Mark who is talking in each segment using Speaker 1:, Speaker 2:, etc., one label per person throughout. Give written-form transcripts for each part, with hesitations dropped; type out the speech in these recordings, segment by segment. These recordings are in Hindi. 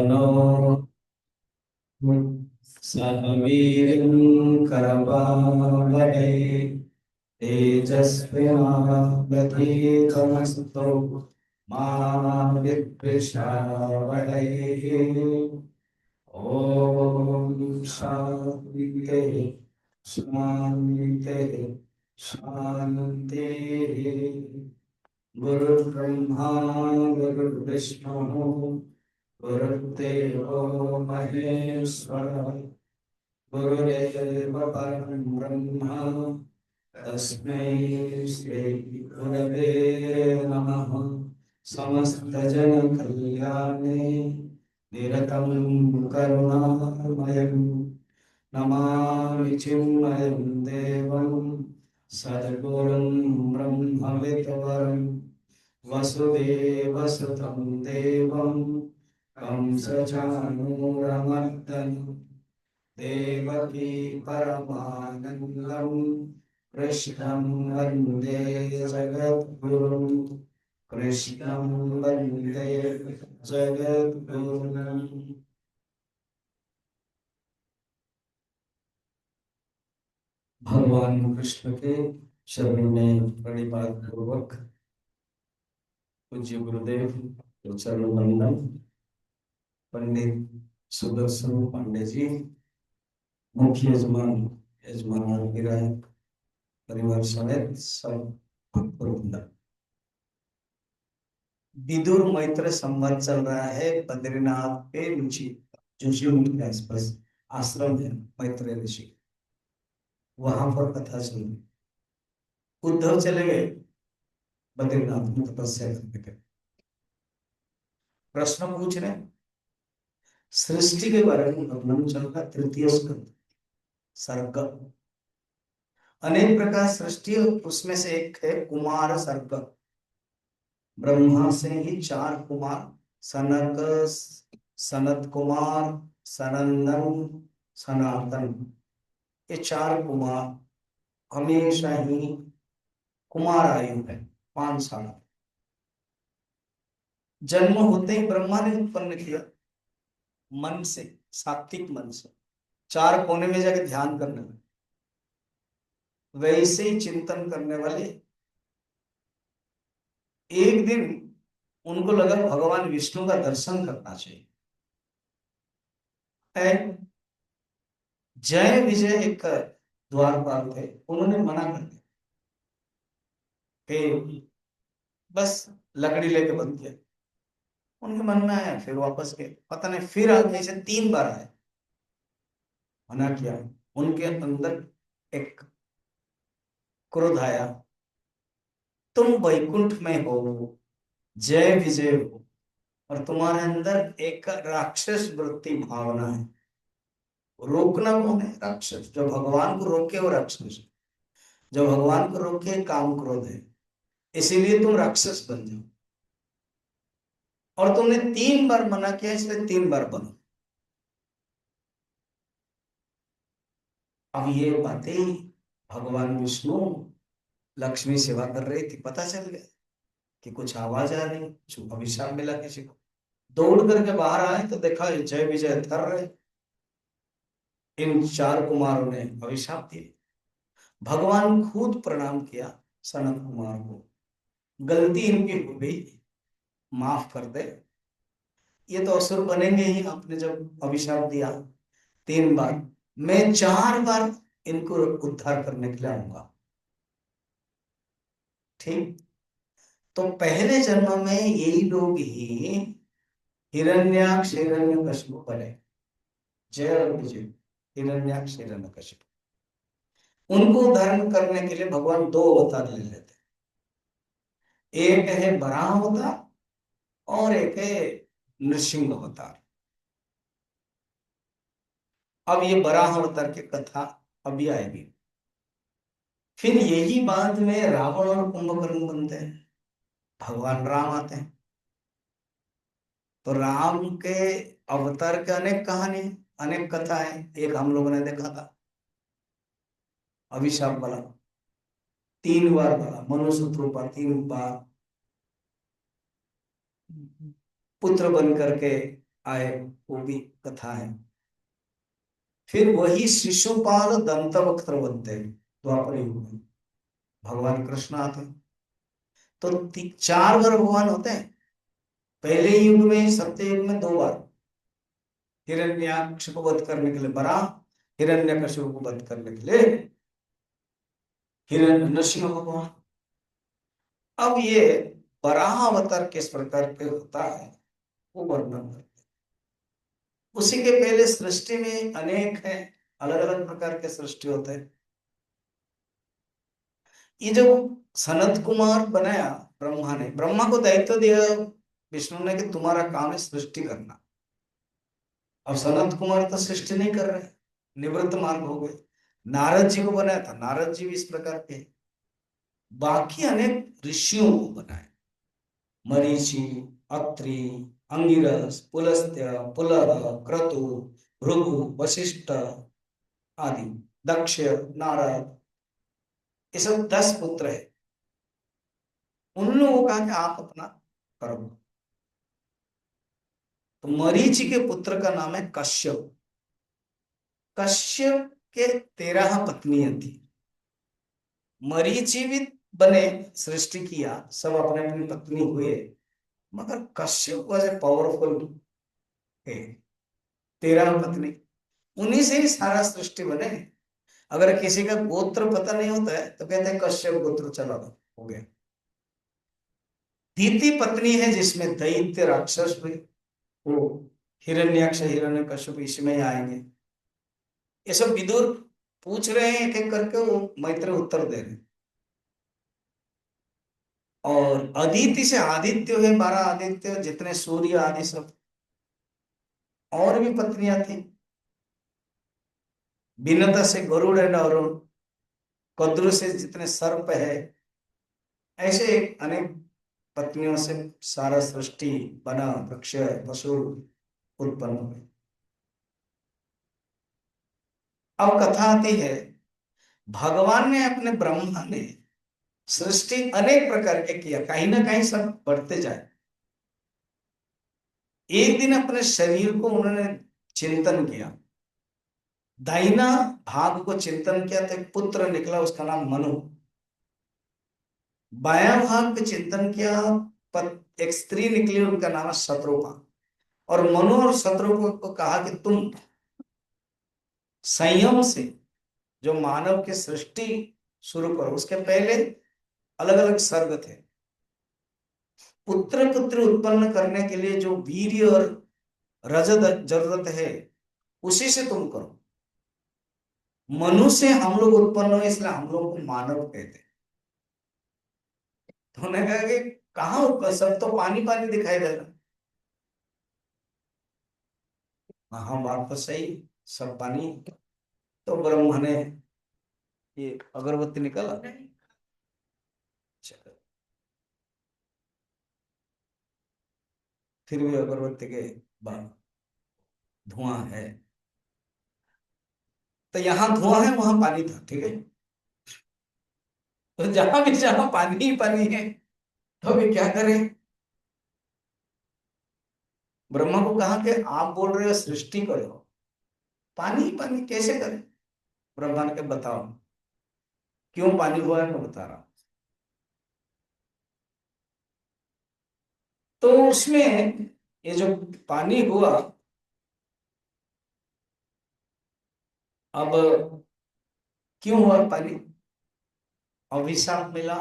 Speaker 1: तनो सह वीर्यं करवावहै तेजस्विनावधीतमस्तु मा विद्विषावहै। ओम शांति शांति शांति। गुरुर्ब्रह्मा गुरुर्विष्णु गुरुर्देवो महेश्वरः गुरुरेव परं ब्रह्म तस्मै श्री गुरवे नमः। समस्तजनकल्याणे निरतं करुणामयं नमामि चिन्मयं देवं सद्गुरुं ब्रह्मविद्वरं वसुदेवसुतं देवं कंसचाणूरमर्दनं देवकी परमानन्दं कृष्णं वन्दे जगद्गुरुं कृष्णं वन्दे जगद्गुरुम्। भगवान कृष्ण के शरण में प्रणिपात पूर्वक पूज्य गुरुदेव के चरण वंदन। पंडित सुदर्शन पांडे जी, मुख्य यजमान यजमान विरायक परिवार समेत सब भक्तवृंद। विदुर मैत्र संवाद चल रहा है बद्रीनाथ के ऋषि जोशीमठ के आसपास आश्रम है मैत्रेय ऋषि, वहां पर कथा चल रही। उद्धव चले गए बद्रीनाथ में तपस्या करने के, प्रश्न पूछ रहे, सृष्टि के बारे में वर्णन चल रहा। तृतीय स्कंद सर्ग, अनेक प्रकार सृष्टि, उसमें से एक है कुमार सर्ग। ब्रह्मा से ही चार कुमार, सनक सनत कुमार सनंदन सनातन, ये चार कुमार हमेशा ही कुमार आयु है 5 साल। जन्म होते ही ब्रह्मा ने उत्पन्न किया मन से, सात्विक मन से, 4 कोने में जाकर ध्यान करने वाले, वैसे ही चिंतन करने वाले। एक दिन उनको लगा भगवान विष्णु का दर्शन करना चाहिए। जय विजय एक द्वारपाल थे, उन्होंने मना कर दिया कि बस लकड़ी लेके बंद किया। उनके मन में आया, फिर वापस गए, पता नहीं फिर आगे से 3 बार आए, मना किया। उनके अंदर एक क्रोध आया, तुम वैकुंठ में हो, जय विजय हो, और तुम्हारे अंदर एक राक्षस वृत्ति भावना है। रोकना कौन है? राक्षस। जो भगवान को रोके वो राक्षस है, जो भगवान को रोके काम क्रोध है। इसीलिए तुम राक्षस बन जाओ, और तुमने 3 बार मना किया, इसलिए 3 बार बनो। अब ये बातें भगवान विष्णु लक्ष्मी सेवा कर रही थी, पता चल गया कि कुछ आवाज आ रही, कुछ अभिशाप मिला किसी को। दौड़ करके बाहर आए तो देखा जय विजय थर रहे। इन 4 कुमारों ने अभिशाप दिए। भगवान खुद प्रणाम किया सनत कुमार को, गलती इनकी हो गई, माफ कर दे। ये तो असुर बनेंगे ही, आपने जब अभिशाप दिया 3 बार, मैं 4 बार इनको उद्धार करने के लिए आऊंगा। ठीक, तो पहले जन्म में यही लोग ही हिरण्याक्ष हिरण्यकशिपु बने, जय और विजय, हिरण्याक्ष हिरण्यकशिपु। उनको धारण करने के लिए भगवान 2 अवतार ले लेते, एक है बराह अवतार और एक है नृसिंह अवतार। अब ये बराह अवतार की कथा अभी आएगी। फिर यही बाद में रावण और कुंभकर्ण बनते हैं, भगवान राम आते हैं। तो राम के अवतार के अनेक कहानी, अनेक कथा है। एक हम लोगों ने देखा था अभिशाप वाला, 3 बार बोला, मनुष्य रूपा 3 बार पुत्र बन करके आए, वो भी कथा है। फिर वही शिशुपाल दंत वक्त्र बनते हैं द्वापर युग में, भगवान कृष्ण आते हैं। तो चार बार भगवान होते हैं। पहले युग में, सत्य युग में 2 बार, हिरण्याक्ष को वध करने के लिए बराह, हिरण्यकशिपु को वध करने के लिए हिरण्य नरसिंह भगवान। अब ये बराह अवतार किस प्रकार के होता है वो वर्णन करते हैं। उसी के पहले सृष्टि में अनेक है, अलग अलग प्रकार के सृष्टि होते हैं। ये जो सनत कुमार बनाया, ब्रह्मा ने, ब्रह्मा को दायित्व दिया विष्णु ने कि तुम्हारा काम है सृष्टि करना। अब सनत कुमार तो सृष्टि नहीं कर रहे, निवृत्त मार्ग हो गए। नारद जी को बनाया था, नारद जी भी इस प्रकार के हैं। बाकी अनेक ऋषियों को बनाया, मरीचि, अत्रि, अंगिरस, पुलस्त्य, पुलह, क्रतु, भृगु, वशिष्ठ आदि, दक्ष, नारद, ये सब 10 पुत्र है। उन लोगों का कि आप अपना करो। तो मरीचि के पुत्र का नाम है कश्यप। कश्यप के 13 पत्नियां थी। मरीचि भी बने, सृष्टि किया, सब अपने अपनी पत्नी हुए, मगर कश्यप वॉज ए पावरफुल है, 13 पत्नी, उन्हीं से ही सारा सृष्टि बने। अगर किसी का गोत्र पता नहीं होता है तो कहते हैं कश्यप गोत्र, चला हो गया। द्वितीय पत्नी है जिसमें दैत्य राक्षस हुए, वो हिरण्याक्ष, हिरण्यकश्यप इसमें आएंगे। ये सब विदुर पूछ रहे हैं एक एक करके, वो मैत्र उत्तर दे रहे हैं। और अदिति से आदित्य है, 12 आदित्य, जितने सूर्य आदि सब। और भी पत्नियां थी, विनता से गरुड़ एंड अरुण, कद्रु से जितने सर्प है, ऐसे अनेक पत्नियों से सारा सृष्टि बना, वृक्ष, पशु उत्पन्न हुए। अब कथा आती है, भगवान ने, अपने ब्रह्मा ने सृष्टि अनेक प्रकार के किया, कहीं ना कहीं सब बढ़ते जाए। एक दिन अपने शरीर को उन्होंने चिंतन किया, दाहिना भाग को चिंतन किया तो एक पुत्र निकला, उसका नाम मनु। बायां भाग पे चिंतन किया, एक स्त्री निकली, उनका नाम है शत्रुपा। और मनु और शत्रुपा को कहा कि तुम संयम से जो मानव की सृष्टि शुरू करो। उसके पहले अलग अलग सर्ग थे। पुत्र पुत्र उत्पन्न करने के लिए जो वीर्य और रजत जरूरत है, उसी से तुम करो। मनु से हम लोग उत्पन्न हुए, इसलिए हम लोग को मानव कहते हैं। तो उन्होंने कहा कि कहाँ उत्पन्न, सब तो पानी पानी दिखाई दे रहा। हाँ, बात तो सही, सब पानी। तो ब्रह्मा ने, ये अगरबत्ती निकाला, चलो, फिर भी अगरबत्ती के बाद धुआं है। तो यहाँ धुआं है, वहां पानी था, ठीक है। तो जहां भी जहां पानी ही पानी है, तो अभी क्या करें। ब्रह्मा को कहा कि आप बोल रहे हो सृष्टि करो, पानी ही पानी कैसे करें। ब्रह्मा ने कहा बताओ क्यों पानी हुआ है, मैं बता रहा हूं। तो उसमें ये जो पानी हुआ, अब क्यों हुआ पानी, अभिशाप मिला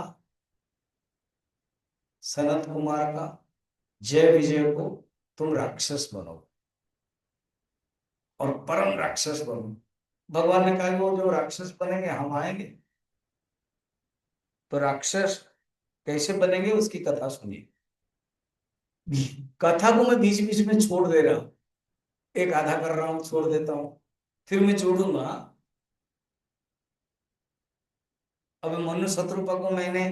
Speaker 1: सनत कुमार का, जय विजय को, तुम राक्षस बनो और परम राक्षस बनो। भगवान ने कहा वो जो राक्षस बनेंगे हम आएंगे। तो राक्षस कैसे बनेंगे उसकी कथा सुनिए। कथा को मैं बीच बीच में छोड़ दे रहा हूं, एक आधा कर रहा हूं, छोड़ देता हूं, फिर मैं जोड़ूंगा। अब मनु शत्रुपा को मैंने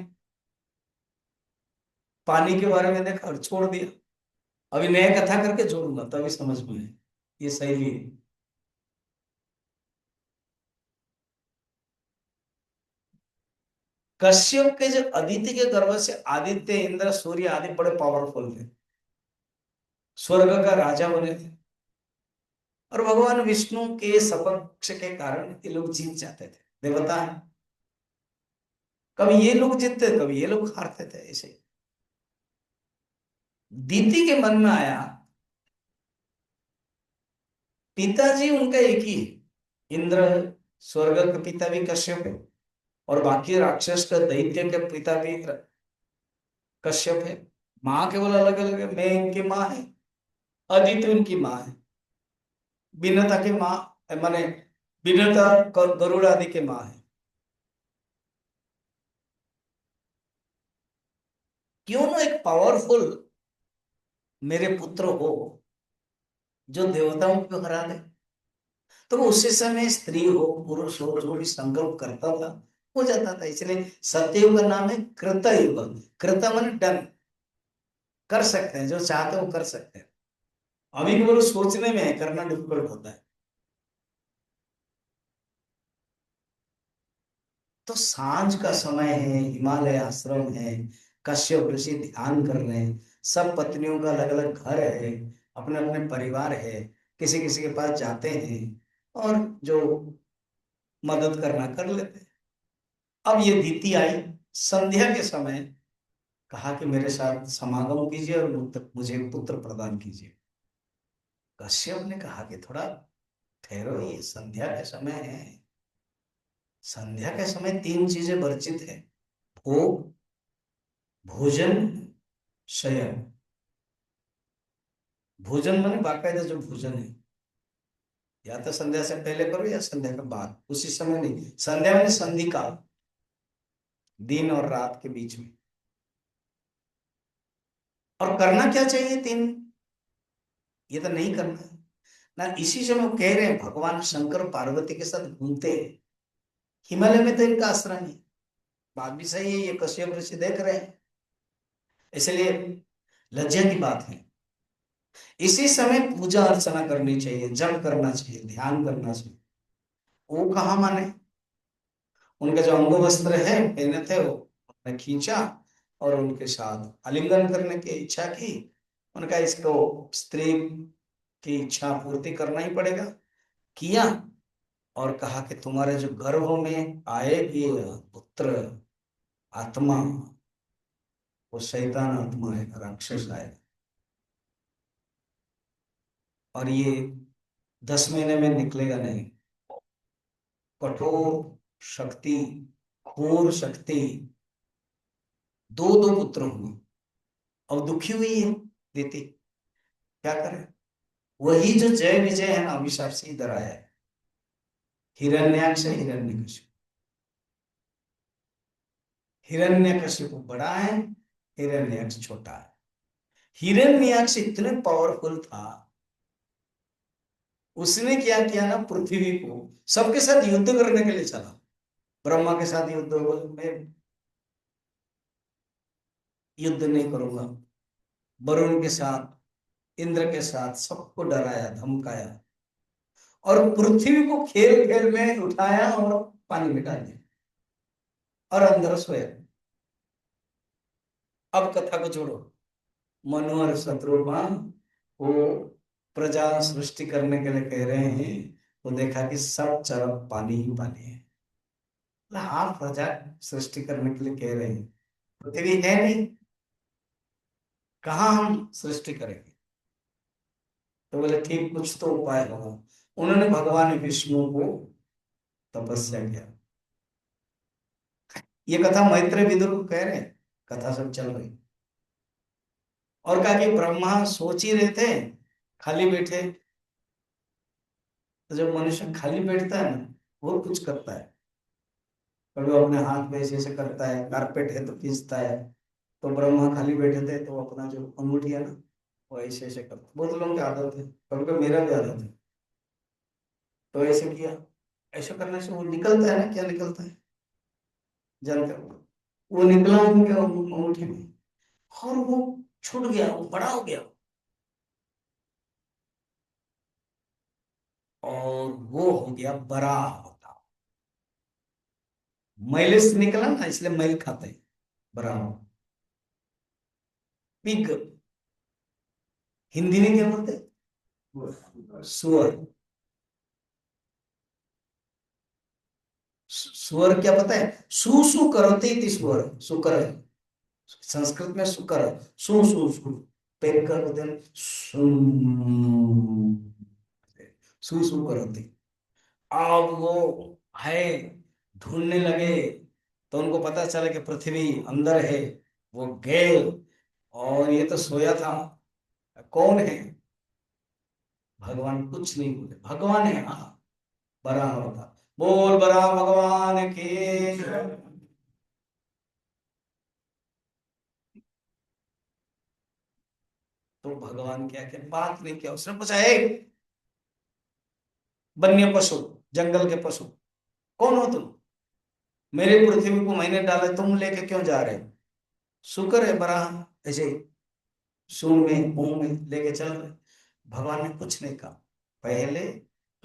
Speaker 1: पानी के बारे में देखा और छोड़ दिया, अभी नया कथा करके जोड़ूंगा तभी समझ में आए। ये शैली है। कश्यप के जो अदिति के गर्भ से आदित्य, इंद्र, सूर्य आदि बड़े पावरफुल थे। स्वर्ग का राजा बने थे। और भगवान विष्णु के सपक्ष के कारण ये लोग जीत जाते थे, देवता है। कभी ये लोग जीतते, कभी ये लोग हारते थे ऐसे। दीति के मन में आया, पिताजी उनका एक ही है, इंद्र है, स्वर्ग का पिता भी कश्यप है, और बाकी राक्षस का दैत्य के पिता भी कश्यप है। माँ केवल अलग अलग है, मैं इनकी माँ है, अदिति उनकी माँ है, विनता की माँ, माने विनता गरुड़ आदि के माँ है। क्यों ना एक पावरफुल मेरे पुत्र हो जो देवताओं को हरा दे। तो उसी समय स्त्री हो पुरुष हो जो भी संकल्प करता था हो जाता था। इसलिए सत्ययुग का नाम है कृतयुग। कृत माने डन, कर सकते हैं, जो चाहते हैं वो कर सकते हैं। अभी केवल सोचने में है, करना डिफिकल्ट होता है। तो सांझ का समय है, हिमालय आश्रम है, कश्यप ऋषि ध्यान कर रहे हैं, सब पत्नियों का अलग अलग घर है, अपने अपने परिवार है, किसी किसी के पास जाते हैं और जो मदद करना कर लेते हैं। अब ये दीति आई संध्या के समय, कहा कि मेरे साथ समागम कीजिए और मुझे पुत्र प्रदान कीजिए। कश्यप ने कहा कि थोड़ा ठहरो, ये संध्या के समय है। संध्या के समय तीन चीजें वर्जित है, भोग, भोजन, शयन। भोजन माने बाकायदा जो भोजन है, या तो संध्या से पहले करो या संध्या के बाद, उसी समय नहीं। संध्या में संधि काल, दिन और रात के बीच में। और करना क्या चाहिए तीन, ये तो नहीं करना है ना। इसी समय वो कह रहे हैं भगवान शंकर पार्वती के साथ घूमते हैं, हिमालय में तो इनका आश्रम है। बात भी सही है, ये कश्यप ऋषि देख रहे हैं, इसलिए लज्जा की बात है। इसी समय पूजा अर्चना करनी चाहिए, जप करना चाहिए, ध्यान करना चाहिए। वो कहा माने, उनका जो अंग वस्त्र है पहने थे वो उन्होंने खींचा और उनके साथ आलिंगन करने की इच्छा की। उनका इसको स्त्री की इच्छा पूर्ति करना ही पड़ेगा, किया। और कहा कि तुम्हारे जो गर्भ में आएगी पुत्र आत्मा, वो शैतान आत्मा है, राक्षस आएगा, और ये 10 महीने में निकलेगा नहीं। कठोर शक्ति, घोर शक्ति, दो दो पुत्र हुए। अब दुखी हुई है दीति, क्या करे। वही जो जय विजय है ना, अभिशाप से इधर आया है। हिरण्याक्ष हिरण्यकशिपु, हिरण्यकशिपु बड़ा है, हिरण्याक्ष छोटा है। हिरण्याक्ष इतने पावरफुल था, उसने क्या किया ना, पृथ्वी को सबके साथ युद्ध करने के लिए चला। ब्रह्मा के साथ युद्ध, मैं युद्ध नहीं करूंगा। वरुण के साथ, इंद्र के साथ, सबको डराया धमकाया, और पृथ्वी को खेल खेल में उठाया और पानी में डाल दिया और अंदर सोया। अब कथा को जोड़ो, मनु और शत्रुघ्न वो प्रजा सृष्टि करने के लिए कह रहे हैं, तो देखा कि सब तरफ पानी ही पानी है। हाँ, प्रजा सृष्टि करने के लिए कह रहे हैं, पृथ्वी है नहीं, कहाँ हम सृष्टि करेंगे। तो बोले ठीक, कुछ तो उपाय होगा। उन्होंने भगवान विष्णु को तपस्या किया। ये कथा मैत्रेय विदुर को कह रहे हैं, कथा सब चल रही। और कहा कि ब्रह्मा सोच ही रहे थे, खाली बैठे। तो जब मनुष्य खाली बैठता है ना, वो कुछ करता है। कभी वो अपने हाथ में ऐसे ऐसे करता है, कारपेट है तो खींचता है। तो ब्रह्मा खाली बैठे थे तो अपना जो अंगूठी है ना, वो ऐसे ऐसे करता। बहुत लोगों की आदत है, कभी कभी मेरा भी आदत है। तो ऐसे किया, ऐसा करने से वो निकलता है ना, क्या निकलता है जानते हो, वो निकला उनके अंगूठी में, और वो छूट गया, वो बड़ा हो गया, और वो हो गया बड़ा होता। मैले से निकला ना, इसलिए मैल खाते हैं, बड़ा हो, पिग। हिंदी में क्या बोलते हैं? सुअर। सुअर क्या पता है? सु सु करोते इति सुअर, सुकर है। संस्कृत में सुकर, सु सु सु, पेकर होते हैं सु सु करोते। अब वो है, ढूंढने लगे, तो उनको पता चला कि पृथ्वी अंदर है। वो गए, और ये तो सोया था, कौन है? भगवान कुछ नहीं बोले, भगवान है हाँ, बरा होता। बोल बरा भगवान के। तो भगवान क्या क्या बात नहीं किया, उसने पूछा है वन्य पशु, जंगल के पशु, कौन हो तुम? मेरे पृथ्वी को मैंने डाला, तुम लेके क्यों जा रहे हो? शुक्र है बरा, ऐसे सूंड में मुंह में लेके चल रहे। भगवान ने कुछ नहीं कहा, पहले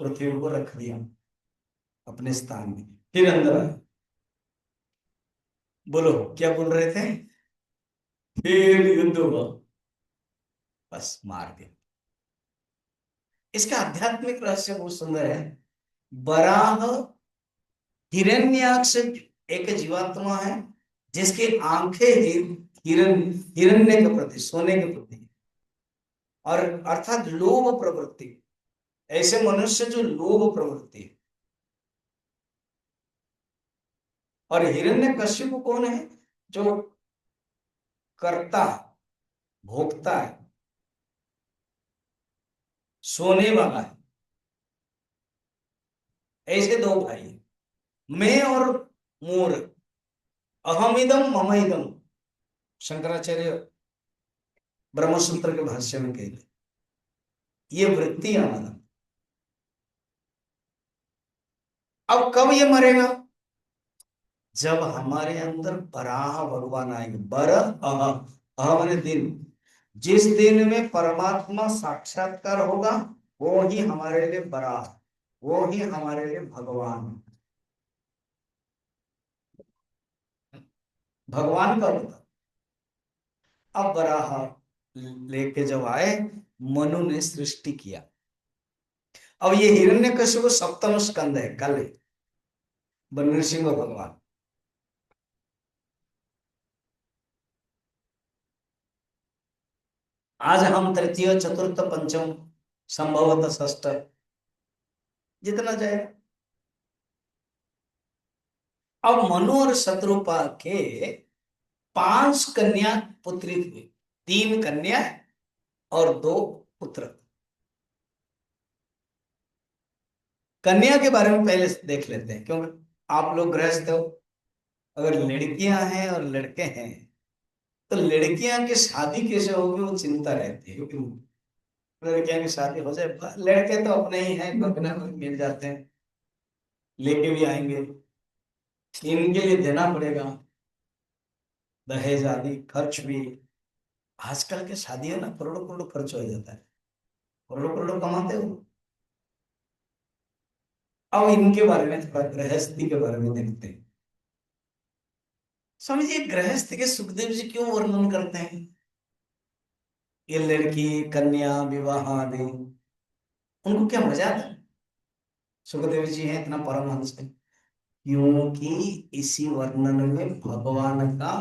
Speaker 1: पृथ्वी को रख दिया अपने स्थान में, फिर अंदर आए। बोलो क्या बोल रहे थे? फिर युद्ध हुआ, बस मार दिया। इसका आध्यात्मिक रहस्य बहुत सुंदर है। बराह हिरण्याक्ष एक जीवात्मा है, जिसकी आंखें हिरण, हिरण्य के प्रति, सोने के प्रति, और अर्थात लोभ प्रवृत्ति, ऐसे मनुष्य जो लोभ प्रवृत्ति है। और हिरण्यकश्यप कौन है? जो कर्ता है, भोक्ता है, सोने वाला है। ऐसे दो भाई हैं, मैं और मोर, अहमिदम ममइदम, शंकराचार्य ब्रह्मसूत्र के भाष्य में कहते, ये वृत्ति है हमारा। अब कब ये मरेगा? जब हमारे अंदर बराह भगवान आएंगे। बर अह, अह माने दिन, जिस दिन में परमात्मा साक्षात्कार होगा, वो ही हमारे लिए बराह, वो ही हमारे लिए भगवान। भगवान का होता। अब बराह लेके जब आए, मनु ने सृष्टि किया। अब ये हिरण्यकशिपु सप्तम स्कंद है, कल है नृसिंह भगवान। आज हम तृतीय चतुर्थ पंचम, संभवतः षष्ठ, जितना जाए। अब मनु और शत्रुपा के 5 कन्या पुत्री थी, 3 कन्या और 2 पुत्र। कन्या के बारे में पहले देख लेते हैं, क्योंकि आप लोग गृहस्थ हो। अगर लड़कियां हैं और लड़के हैं, तो लड़कियां की शादी कैसे होगी वो चिंता रहती है, क्योंकि लड़कियां की शादी हो जाए, लड़के तो अपने ही हैं, कोई ना कोई मिल जाते हैं, लेके भी आएंगे, इनके लिए देना पड़ेगा दहेज आदि, खर्च भी। आजकल के शादियां ना करोड़ों करोड़ों खर्च हो जाता है, करोड़ों करोड़ों कमाते हो। अब इनके बारे में थोड़ा गृहस्थी के बारे में देखते हैं। समझिए गृहस्थ के सुखदेव जी क्यों वर्णन करते हैं? ये लड़की कन्या विवाह आदि, उनको क्या मजा आता है? सुखदेव जी हैं इतना परमहंस है, क्योंकि इसी वर्णन में भगवान का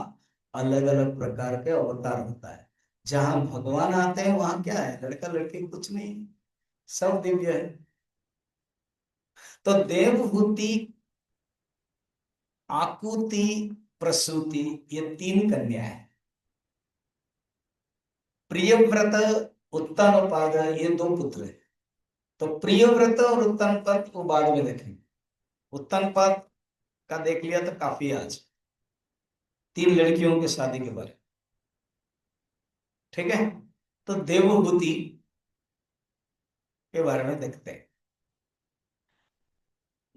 Speaker 1: अलग अलग प्रकार के अवतार होता है। जहां भगवान आते हैं वहां क्या है? लड़का लड़की कुछ नहीं, सब दिव्य है। तो देवहूति, आकुति, प्रसूति, ये 3 कन्या है। प्रियव्रत, उत्तानपाद, ये 2 पुत्र है। तो प्रियव्रत और उत्तानपाद को बाद में देखेंगे, उत्तानपाद का देख लिया तो काफी आज। 3 लड़कियों की शादी के बारे में, ठीक है। तो देवहूति के बारे में देखते हैं।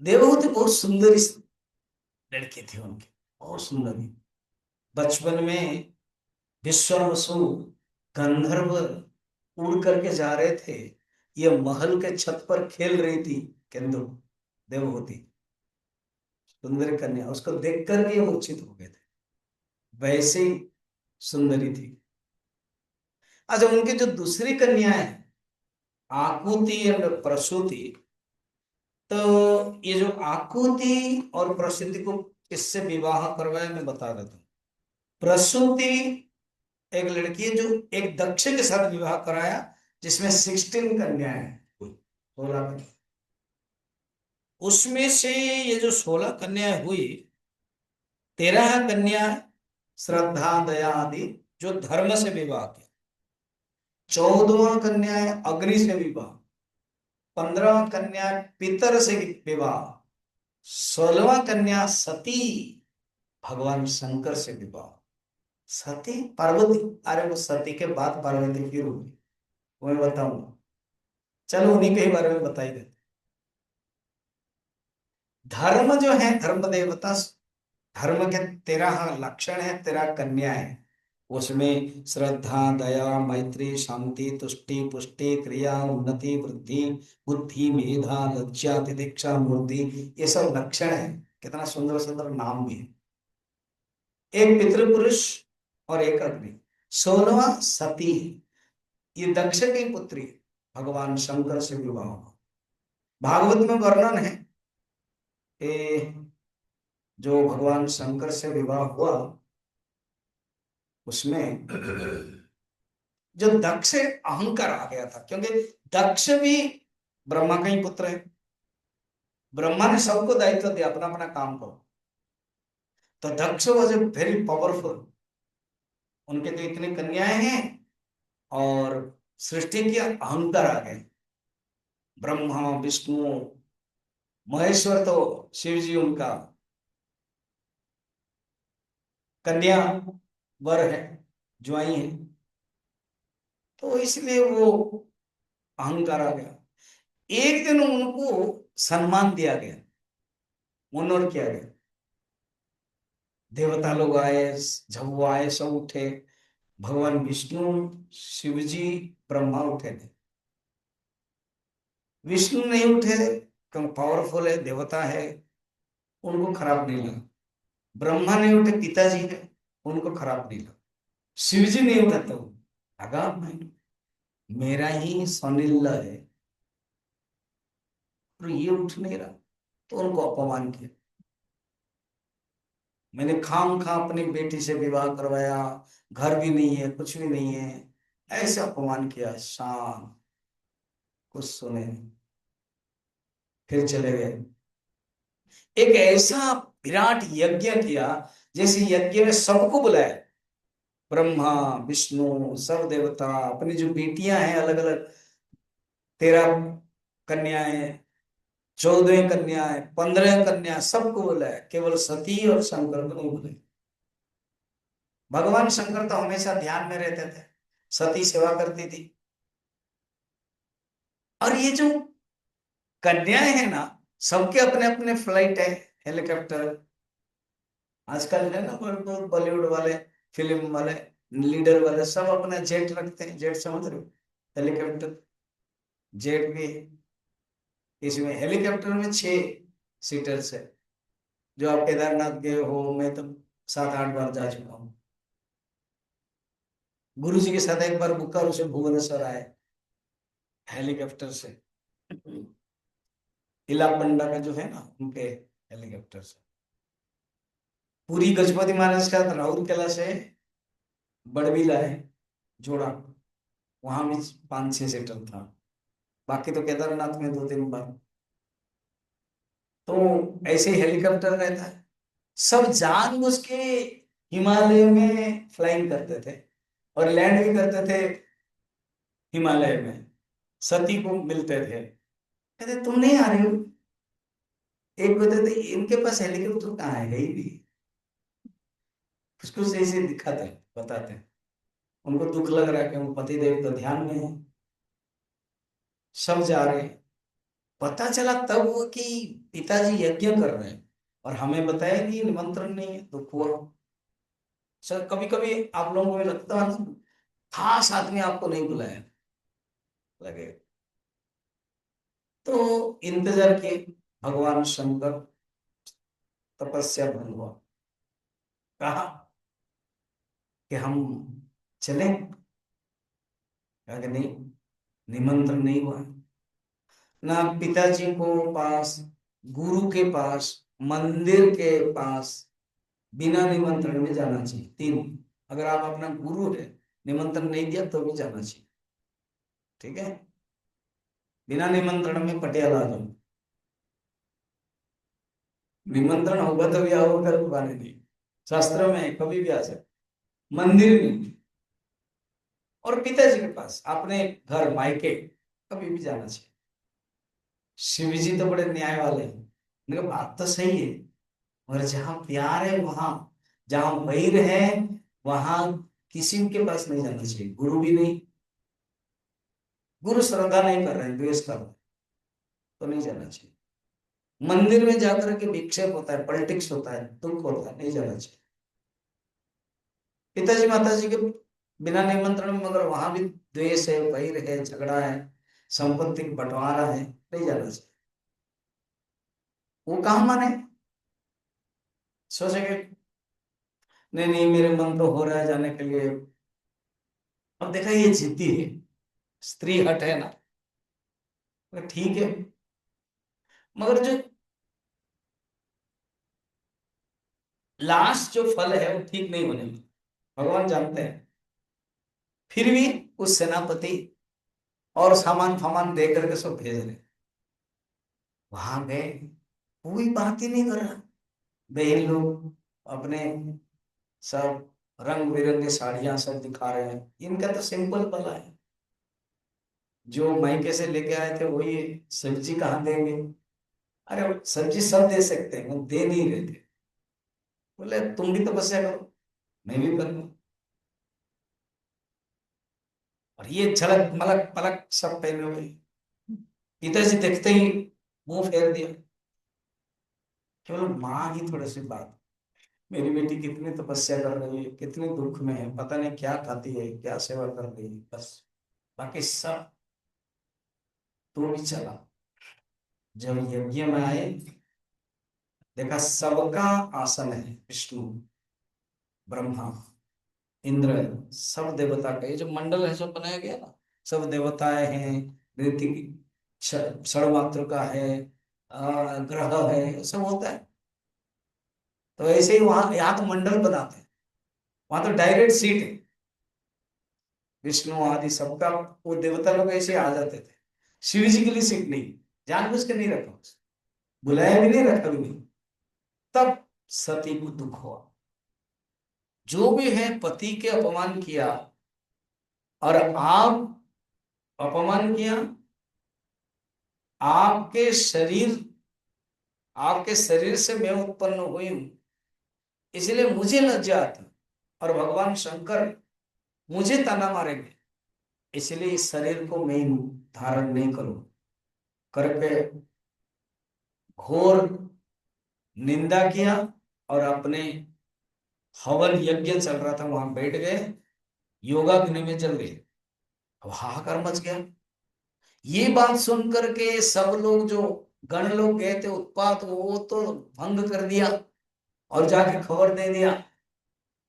Speaker 1: देवहूति बहुत सुंदर लड़की थी उनकी, बहुत सुंदर। बचपन में विश्वावसु गंधर्व उड़ करके जा रहे थे, ये महल के छत पर खेल रही थी किंतु देवहूति, सुंदर कन्या, उसको देख करके मूर्छित हो गए थे, वैसे ही सुंदरी थी। अच्छा, उनकी जो दूसरी कन्या है आकुति और प्रसूति, तो ये जो आकुति और प्रसूति को किससे विवाह करवाया मैं बता देता हूँ। प्रसूति एक लड़की है जो एक दक्ष के साथ विवाह कराया, जिसमें 16 कन्याएं हैं, 16 कन्या। उसमें से ये जो 16 कन्याएं हुई, 13 कन्या श्रद्धा दया आदि जो धर्म से विवाह किया, 14वां कन्या है अग्नि से विवाह, 15वां कन्या पितर से विवाह, 16वां कन्या सती भगवान शंकर से विवाह। सती पार्वती, अरे वो सती के बाद पार्वती फिर हुई, वो मैं बताऊंगा। चलो उन्हीं के ही बारे में बताई देते। धर्म जो है धर्म देवता, धर्म के 13 लक्षण है, 13 कन्याएं। उसमें श्रद्धा दया मैत्री शांति तुष्टि पुष्टि क्रिया उन्नति वृद्धि बुद्धि मेधा लज्जा तितिक्षा मूर्ति, ये सब लक्षण है। कितना सुंदर सुंदर नाम भी है। एक पितृपुरुष और एक अग्नि। 16वां सती है, ये दक्ष की पुत्री भगवान शंकर से विवाह हुआ। भागवत में वर्णन है कि जो भगवान शंकर से विवाह हुआ उसमें जो दक्ष से अहंकार आ गया था, क्योंकि दक्ष भी ब्रह्मा का ही पुत्र है। ब्रह्मा ने सबको दायित्व दिया अपना अपना काम करो, तो दक्ष वॉज ए वेरी पावरफुल। उनके तो इतनी कन्याएं हैं और सृष्टि की अहंकार आ गए। ब्रह्मा विष्णु महेश्वर तो शिव जी उनका कन्या वर है, ज्वाई है, तो इसलिए वो अहंकार आ गया। एक दिन उनको सम्मान दिया गया, ऑनर किया गया। देवता लोग आए, जब वो आए सब उठे, भगवान विष्णु शिव जी ब्रह्मा उठे थे। विष्णु नहीं उठे क्योंकि पावरफुल है देवता है, उनको खराब नहीं लगा। ब्रह्मा नहीं उठे पिताजी है, उनको खराब नहीं लगा। शिव जी नहीं उठा तो लगा नहीं, मेरा ही स्वनिल्ल है और ये उठ नहीं रहा, तो उनको अपमान किया। मैंने खाम खा अपनी बेटी से विवाह करवाया, घर भी नहीं है कुछ भी नहीं है, ऐसे अपमान किया। शाम कुछ सुने नहीं, फिर चले गए। एक ऐसा विराट यज्ञ किया, जैसे यज्ञ में सबको बुलाया, ब्रह्मा विष्णु सब देवता, अपनी जो बेटियां हैं अलग अलग, 13 कन्याएं, 14 कन्याएं, 15 कन्या, सबको बुलाया, केवल सती और शंकर को नहीं बुलाया। भगवान शंकर तो हमेशा ध्यान में रहते थे, सती सेवा करती थी। और ये जो कन्याएं हैं ना, सबके अपने अपने फ्लाइट है, हेलीकॉप्टर। आजकल है ना बॉलीवुड वाले, फिल्म वाले, लीडर वाले सब अपना जेट रखते हैं, जेट समझ रहे हो, हेलीकॉप्टर जेट भी है। इसमें हेलीकॉप्टर में 6 सीटर्स है। जो आप केदारनाथ गए हो, मैं तो 7-8 बार जा चुका हूँ। गुरु जी के साथ एक बार बुक कर उसे भुवनेश्वर आए हेलीकॉप्टर से, इला पंडा का जो है ना उनके हेलीकॉप्टर से। पूरी गजपति महाराज का राउरकेला से बड़बिला है जोड़ा, वहां भी 5-6 सीटर था। बाकी तो केदारनाथ में 2-3 बार। तो ऐसे ही हेलीकॉप्टर रहता है। सब जानबूझ के हिमालय में फ्लाइंग करते थे और लैंड भी करते थे हिमालय में, सती को मिलते थे, कहते तुम नहीं आ रहे हो। एक कहते थे इनके पास हेलीकॉप्टर कहाँ है ही नहीं, कुछ कुछ ऐसे दिखाते हैं, बताते हैं। उनको दुख लग रहा है कि वो पति देव तो ध्यान में है, सब जा रहे हैं। पता चला तब वो कि पिताजी यज्ञ कर रहे हैं और हमें बताया नहीं, निमंत्रण नहीं है, दुख हुआ। सर कभी कभी आप लोगों को भी लगता है ना, खास आदमी आपको नहीं बुलाया, लगे तो इंतजार किए। भगवान शंकर तपस्या भंग हुआ, कहा कि हम चलें। कहा कि नहीं, निमंत्रण नहीं हुआ। ना पिताजी को पास, गुरु के पास, मंदिर के पास बिना निमंत्रण में जाना चाहिए। तीन, अगर आप अपना गुरु है, निमंत्रण नहीं दिया तो भी जाना चाहिए। ठीक है, बिना निमंत्रण में पटियाला आ जाओ, निमंत्रण होगा तभी आओ, कर पाने नहीं। शास्त्र में है, कभी भी आ सकते। मंदिर में और पिताजी के पास, अपने घर मायके कभी भी जाना चाहिए। शिव जी तो बड़े न्याय वाले हैं, उनका बात तो सही है, और जहां प्यार है वहां, जहां वैर है वहां किसी के पास नहीं जाना चाहिए, गुरु भी नहीं। गुरु श्रद्धा नहीं कर रहे हैं, द्वेष कर रहे हैं, तो नहीं जाना चाहिए। मंदिर में जाकर के विक्षेप होता है, पॉलिटिक्स होता है, दुख होता है, नहीं जाना चाहिए। पिताजी माताजी के बिना निमंत्रण में, मगर वहां भी द्वेष है, वैर है, झगड़ा है, संपत्ति बंटवारा है, नहीं जाना चाहिए। वो कहाँ माने, सोचेंगे नहीं नहीं मेरे मन तो हो रहा है जाने के लिए। अब देखा ये जिद्दी है, स्त्री हट है ना, तो ठीक है, मगर जो लास्ट जो फल है वो ठीक नहीं होने वाला, भगवान जानते हैं। फिर भी उस सेनापति और सामान फामान दे करके सब भेज रहे, वहां गए, कोई बात ही नहीं कर रहा। बहन लोग अपने सब रंग बिरंगे साड़ियां सब दिखा रहे हैं, इनका तो सिंपल भला है, जो मायके से लेके आए थे वही है, सब्जी कहाँ देंगे। अरे सब्जी सब दे सकते हैं, वो दे नहीं रहे थे। बोले तुम भी तपस्या करो, मैं भी करूंगा। और ये झलक मलक पलक सब पहने हुए, पिताजी देखते ही मुंह फेर दिया। केवल माँ ही थोड़ी सी बात, मेरी बेटी कितनी तपस्या कर रही है, कितने दुख में है, पता नहीं क्या खाती है, क्या सेवा कर रही है, बस बाकी सब तो भी चला। जब यज्ञ में आए, देखा सबका आसन है, विष्णु, ब्रह्मा, इंद्र, सब देवता का ये जो मंडल है सब बनाया गया ना, सब देवताएं हैं, ऋतिक षड़मात्र का है, ग्रह है, सब होता है। तो ऐसे ही वहां, यहाँ तो मंडल बनाते हैं, वहां तो डायरेक्ट सीट है, विष्णु आदि सबका, वो देवता लोग ऐसे आ जाते थे। शिव जी के लिए सीट नहीं, जानबूझ के नहीं रखा, बुलाया भी नहीं, रखा भी नहीं। तब सती को दुख हुआ, जो भी है पति के अपमान किया, और आप अपमान किया, आपके शरीर, आपके शरीर से मैं उत्पन्न हुई हूं, इसलिए मुझे लज्जा आती, और भगवान शंकर मुझे ताना मारेंगे, इसलिए इस शरीर को मैं धारण नहीं करूं करके घोर निंदा किया, और अपने हवन यज्ञ चल रहा था वहां बैठ गए, योगाग्नि में जल गए। अब हाहाकार मच गया। ये बात सुन करके सब लोग, जो गण लोग गए थे उत्पात, वो तो भंग कर दिया और जाके खबर दे दिया।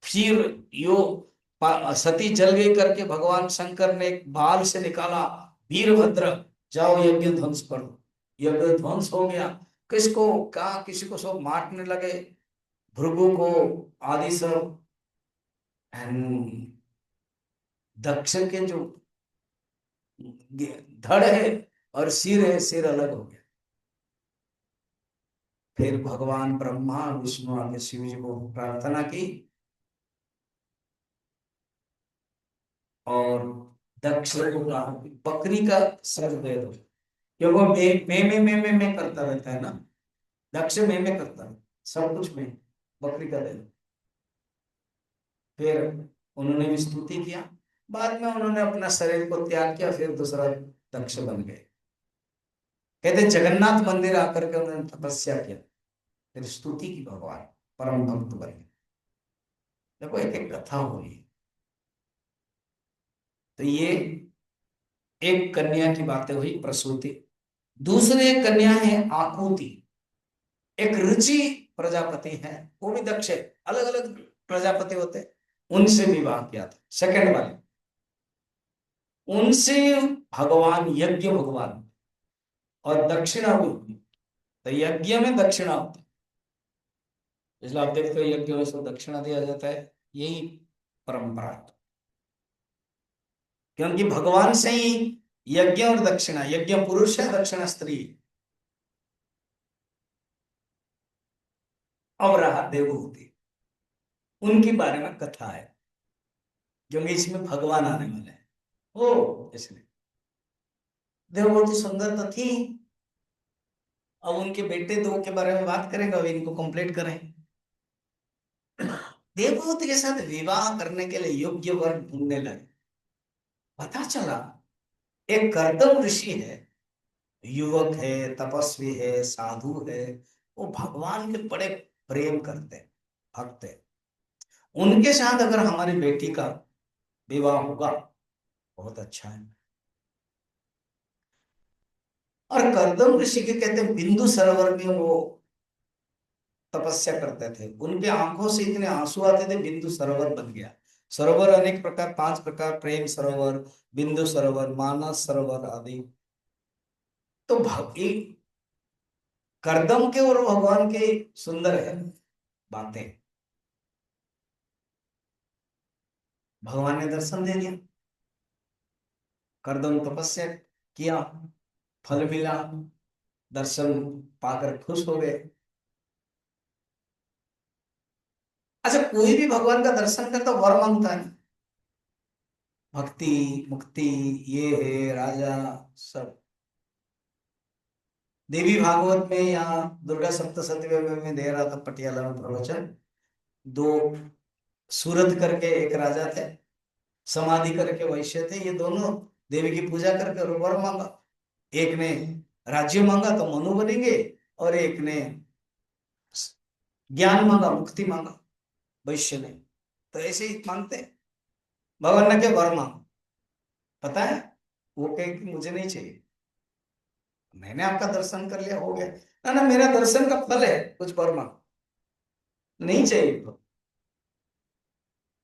Speaker 1: फिर यो सती जल गई करके भगवान शंकर ने एक बाल से निकाला, वीरभद्र जाओ यज्ञ ध्वंस करो। यज्ञ ध्वंस हो गया, किसको कहा, किसी को सब मारने लगे, भृगु को आदि सब। एंड दक्ष के जो धड़ है और सिर है, सिर अलग हो गया। फिर भगवान ब्रह्मा विष्णु आगे शिव जी को प्रार्थना की, और दक्ष को कहा कि बकरी का सर दे दो, क्योंकि वो मैं करता रहता है ना, दक्ष में करता है सब कुछ, में बकरी का दे दो। फिर उन्होंने भी स्तुति किया, बाद में उन्होंने अपना शरीर को त्याग किया, फिर दूसरा दक्ष बन गए। कहते जगन्नाथ मंदिर आकर के उन्होंने तपस्या किया, फिर स्तुति की भगवान, परम भक्त बने। देखो एक एक कथा हुई। तो ये एक कन्या की बातें हुई, प्रसूति। दूसरी एक कन्या है आकुति, एक रुचि प्रजापति है, वो भी दक्ष है, अलग अलग प्रजापति होते हैं, उनसे विवाह किया था, सेकंड वाले। उनसे भगवान यज्ञ भगवान और दक्षिणा भी होती है। तो यज्ञ में दक्षिणा होती है, इसलिए आप देखते हो यज्ञ में सब दक्षिणा दिया जाता है, यही परंपरा है। क्योंकि भगवान से ही यज्ञ और दक्षिणा, यज्ञ पुरुष है दक्षिणा स्त्री। और रहा देवहूति, उनके बारे में कथा है, क्योंकि इसमें भगवान आने वाले हैं। ओ इसलिए देवहूति सुंदर तो थी। अब उनके बेटे दो के बारे में बात करेंगे, अब इनको कंप्लीट करें। देवहूति के साथ विवाह करने के लिए योग्य वर ढूंढने लगे। पता चला एक कर्दम ऋषि है, युवक है, तपस्वी है, साधु है, वो भगवान के बड़े प्रेम करते हैं, भक्त है। उनके साथ अगर हमारी बेटी का विवाह होगा बहुत अच्छा है। और कर्दम ऋषि के कहते हैं बिंदु सरोवर में वो तपस्या करते थे, उनके आंखों से इतने आंसू आते थे, बिंदु सरोवर बन गया। सरोवर अनेक प्रकार, 5 प्रकार, प्रेम सरोवर, बिंदु सरोवर, मानस सरोवर आदि। तो भक्ति कर्दम के और भगवान के सुंदर है बातें। भगवान ने दर्शन दे दिया, कर्दम तपस्या किया, फल मिला, दर्शन पाकर खुश हो गए। अच्छा, कोई भी भगवान का दर्शन करता वर मांगता है, भक्ति मुक्ति, ये है राजा सब। देवी भागवत में, यहाँ दुर्गा सप्तशती में दे रहा था पटियाला में प्रवचन। दो सूरत करके एक राजा थे, समाधि करके वैश्य थे, ये दोनों देवी की पूजा करके और वर मांगा। एक ने राज्य मांगा तो मनु बनेंगे, और एक ने ज्ञान मांगा, मुक्ति मांगा, वैश्य ने। तो ऐसे ही मांगते हैं। भगवान ने क्या वर मांगा, पता है, वो कहे कि मुझे नहीं चाहिए, मैंने आपका दर्शन कर लिया, हो गया। ना ना, मेरा दर्शन का फल है, कुछ वर मांगो, नहीं चाहिए तो।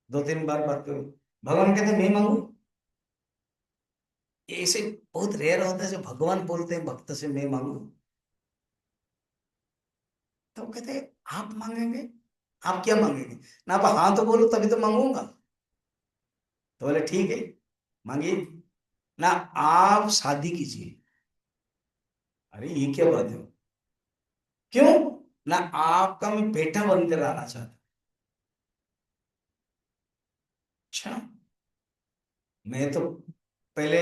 Speaker 1: 2-3 बार बात करो, भगवान कहते मैं मांगू। ऐसे बहुत रेयर होता है जो भगवान बोलते हैं भक्त से मैं मांगू। तो कहते हैं आप मांगेंगे, आप क्या मांगेंगे ना, आप हाँ तो बोलो तभी तो मांगूंगा। तो बोले ठीक है, मांगिए ना, आप शादी कीजिए। अरे ये क्या बात है, क्यों ना, आपका मैं बेटा बनकर आना चाहता। अच्छा, मैं तो पहले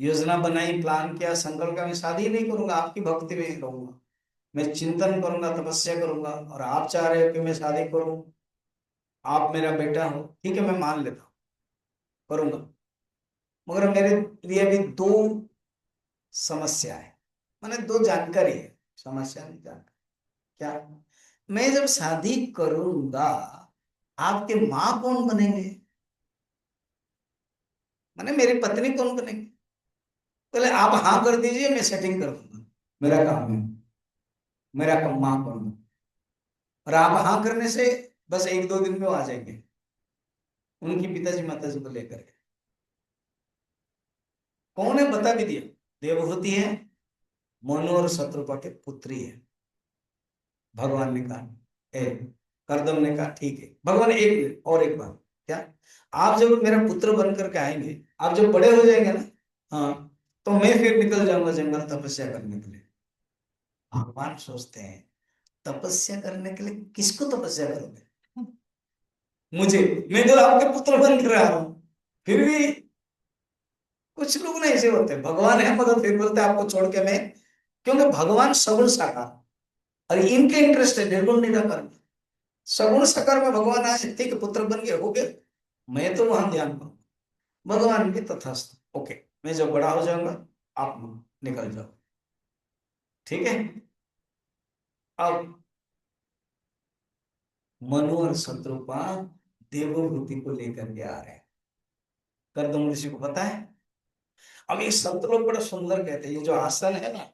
Speaker 1: योजना बनाई, प्लान किया, संकल्प का मैं शादी नहीं करूंगा, आपकी भक्ति में ही रहूंगा, मैं चिंतन करूंगा, तपस्या करूंगा, और आप चाह रहे हो कि मैं शादी करूं, आप मेरा बेटा हो, ठीक है मैं मान लेता हूं, करूंगा। मगर मेरे लिए भी दो समस्या है, मैंने दो जानकारी है, समस्या नहीं जानकारी। क्या, मैं जब शादी करूंगा आपके माँ कौन बनेंगे, मैंने मेरी पत्नी कौन बनेगी। बोले आप हाँ कर दीजिए, मैं सेटिंग कर दूंगा, मेरा काम है, मेरा काम माँ कौन। और आप हाँ करने से बस 1-2 दिन में वो आ जाएंगे, उनकी पिताजी माताजी को लेकर के। कौन है बता भी दिया, देवहूति है, मनु और शत्रुपा के पुत्री है। भगवान ने कहा, ए करदम ने कहा ठीक है। भगवान एक मिनट और एक बात, क्या, आप जब मेरा पुत्र बन करके आएंगे, आप जब बड़े हो जाएंगे ना, हाँ, तो मैं फिर निकल जाऊंगा जंगल तपस्या करने के लिए। भगवान सोचते हैं तपस्या करने के लिए किसको तपस्या करोगे, मुझे, मैं तो आपके पुत्र बन कर रहा हूं। फिर भी कुछ लोग ना ऐसे होते हैं, भगवान है मगर फिर बोलते हैं आपको छोड़ के मैं, क्योंकि भगवान सगुण साकार, और इनके इंटरेस्ट है निर्गुण निराकार में। सगुण साकार में भगवान आए, ठीक है पुत्र बन गए, हो गए, मैं तो वहां ध्यान करूं। भगवान के तथास्तु, ओके, मैं जब बड़ा हो जाऊंगा आप निकल जाओ, ठीक है। अब मनु और शत्रुपा देवभूति को लेकर के आ रहे हैं, कर्दम ऋषि को पता है। अब ये संत लोग बड़ा सुंदर कहते हैं, ये जो आसन है ना,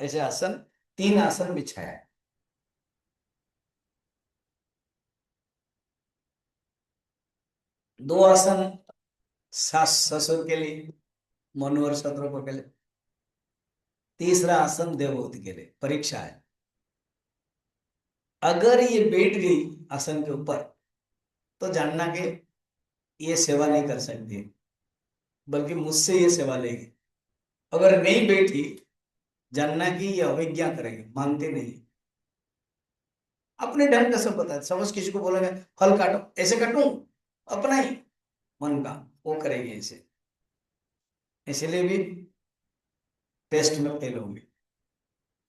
Speaker 1: ऐसे आसन, 3 आसन बिछाया है। 2 आसन सास ससुर के लिए, मनोहर शत्रुपा के लिए। तीसरा आसन देवहूति के लिए। परीक्षा है, अगर ये बैठ गई आसन के ऊपर तो जानना कि ये सेवा नहीं कर सकती, बल्कि मुझसे ये सेवा लेगी। अगर नहीं बैठी, जानना कि ये अवज्ञा करेगी, मानते नहीं। अपने ढंग का सब बताते। समझ किसी को बोलेंगे फल काटो, ऐसे काटूं, अपना ही मन का वो करेंगे ऐसे। इसलिए भी टेस्ट में फेल होंगे।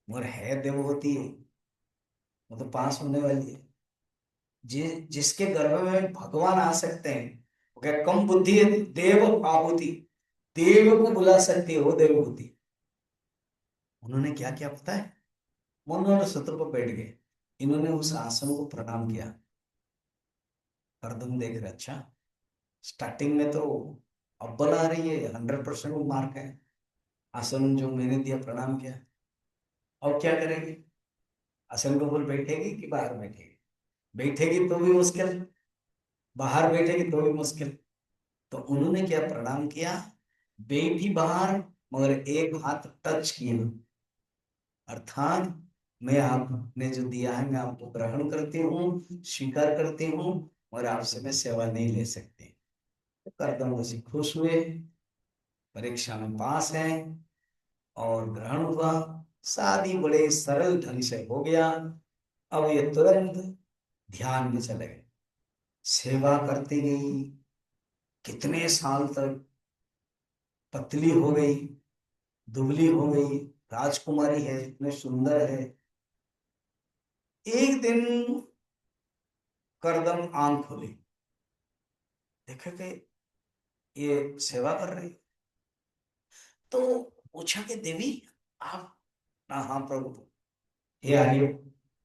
Speaker 1: मगर है देवहूति, वो तो पास होने वाली है। जिसके गर्भ में भगवान आ सकते हैं, वो क्या कम बुद्धि है? देव आहुति, देव को बुला सकती है वो देवहूति। उन्होंने क्या किया पता है? उन्होंने सत्र पर बैठ गए, इन्होंने उस आसन को प्रणाम किया। हरदम देख रहे, अच्छा स्टार्टिंग में तो अव्वल आ रही है, 100% मार्क है। आसन जो मैंने दिया, प्रणाम किया। और क्या करेगी? आसन के ऊपर बैठेगी कि बाहर बैठेगी? बैठेगी तो भी मुश्किल, बाहर बैठेगी तो भी मुश्किल। तो उन्होंने क्या प्रणाम किया? बैठी बाहर, मगर एक हाथ टच किया, अर्थात मैं आपने जो दिया है मैं आपको ग्रहण करती हूँ, स्वीकार करती हूँ, और आपसे मैं सेवा नहीं ले सकती। तो करदम ऋषि खुश हुए, परीक्षा में पास है और ग्रहण हुआ। शादी बड़े सरल ढंग से हो गया। अब ये तुरंत ध्यान में चले गए, सेवा करती गई कितने साल तक। पतली हो गई, दुबली हो गई, राजकुमारी है, इतने सुंदर है। एक दिन करदम आंख खोली, देखा कि ये सेवा कर रही। तो पूछा कि देवी आप? ना, हाँ प्रभु, ये आर्य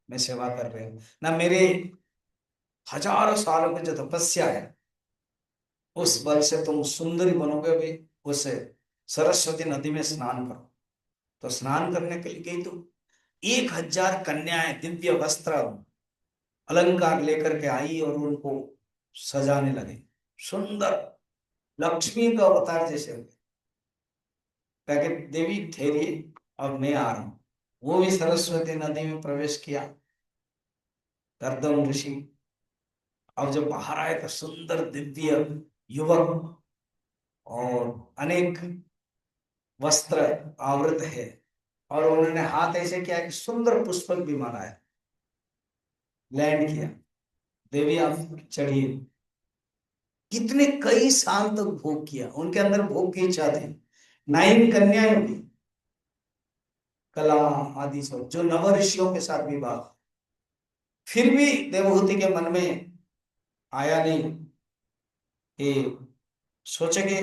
Speaker 1: मैं सेवा कर रही हूँ ना। मेरे हजारों सालों की जो तपस्या है, उस बल से तुम सुंदरी बनोगे भी। उसे सरस्वती नदी में स्नान करो। तो स्नान करने के लिए गई, तो 1000 कन्याएं दिव्य वस्त्र अलंकार लेकर के आई और उनको सजाने लगे। सुंदर लक्ष्मी का अवतार जैसे हो। कहा कि देवी ठहरिए, अब मैं आ रहा हूं। वो भी सरस्वती नदी में प्रवेश किया, करदम ऋषि। अब जब बाहर आए तो सुंदर दिव्य युवक, और अनेक वस्त्र आवृत है, और उन्होंने हाथ ऐसे किया कि सुंदर पुष्पक विमान आया, लैंड किया। देवी आप चढ़िए। कितने कई साल तक भोग किया, उनके अंदर भोग की इच्छा थी। 9 कन्याएं हुई, कला आदि सब, जो नव ऋषियों के साथ विवाह। फिर भी देवहूति के मन में आया नहीं कि सोचे कि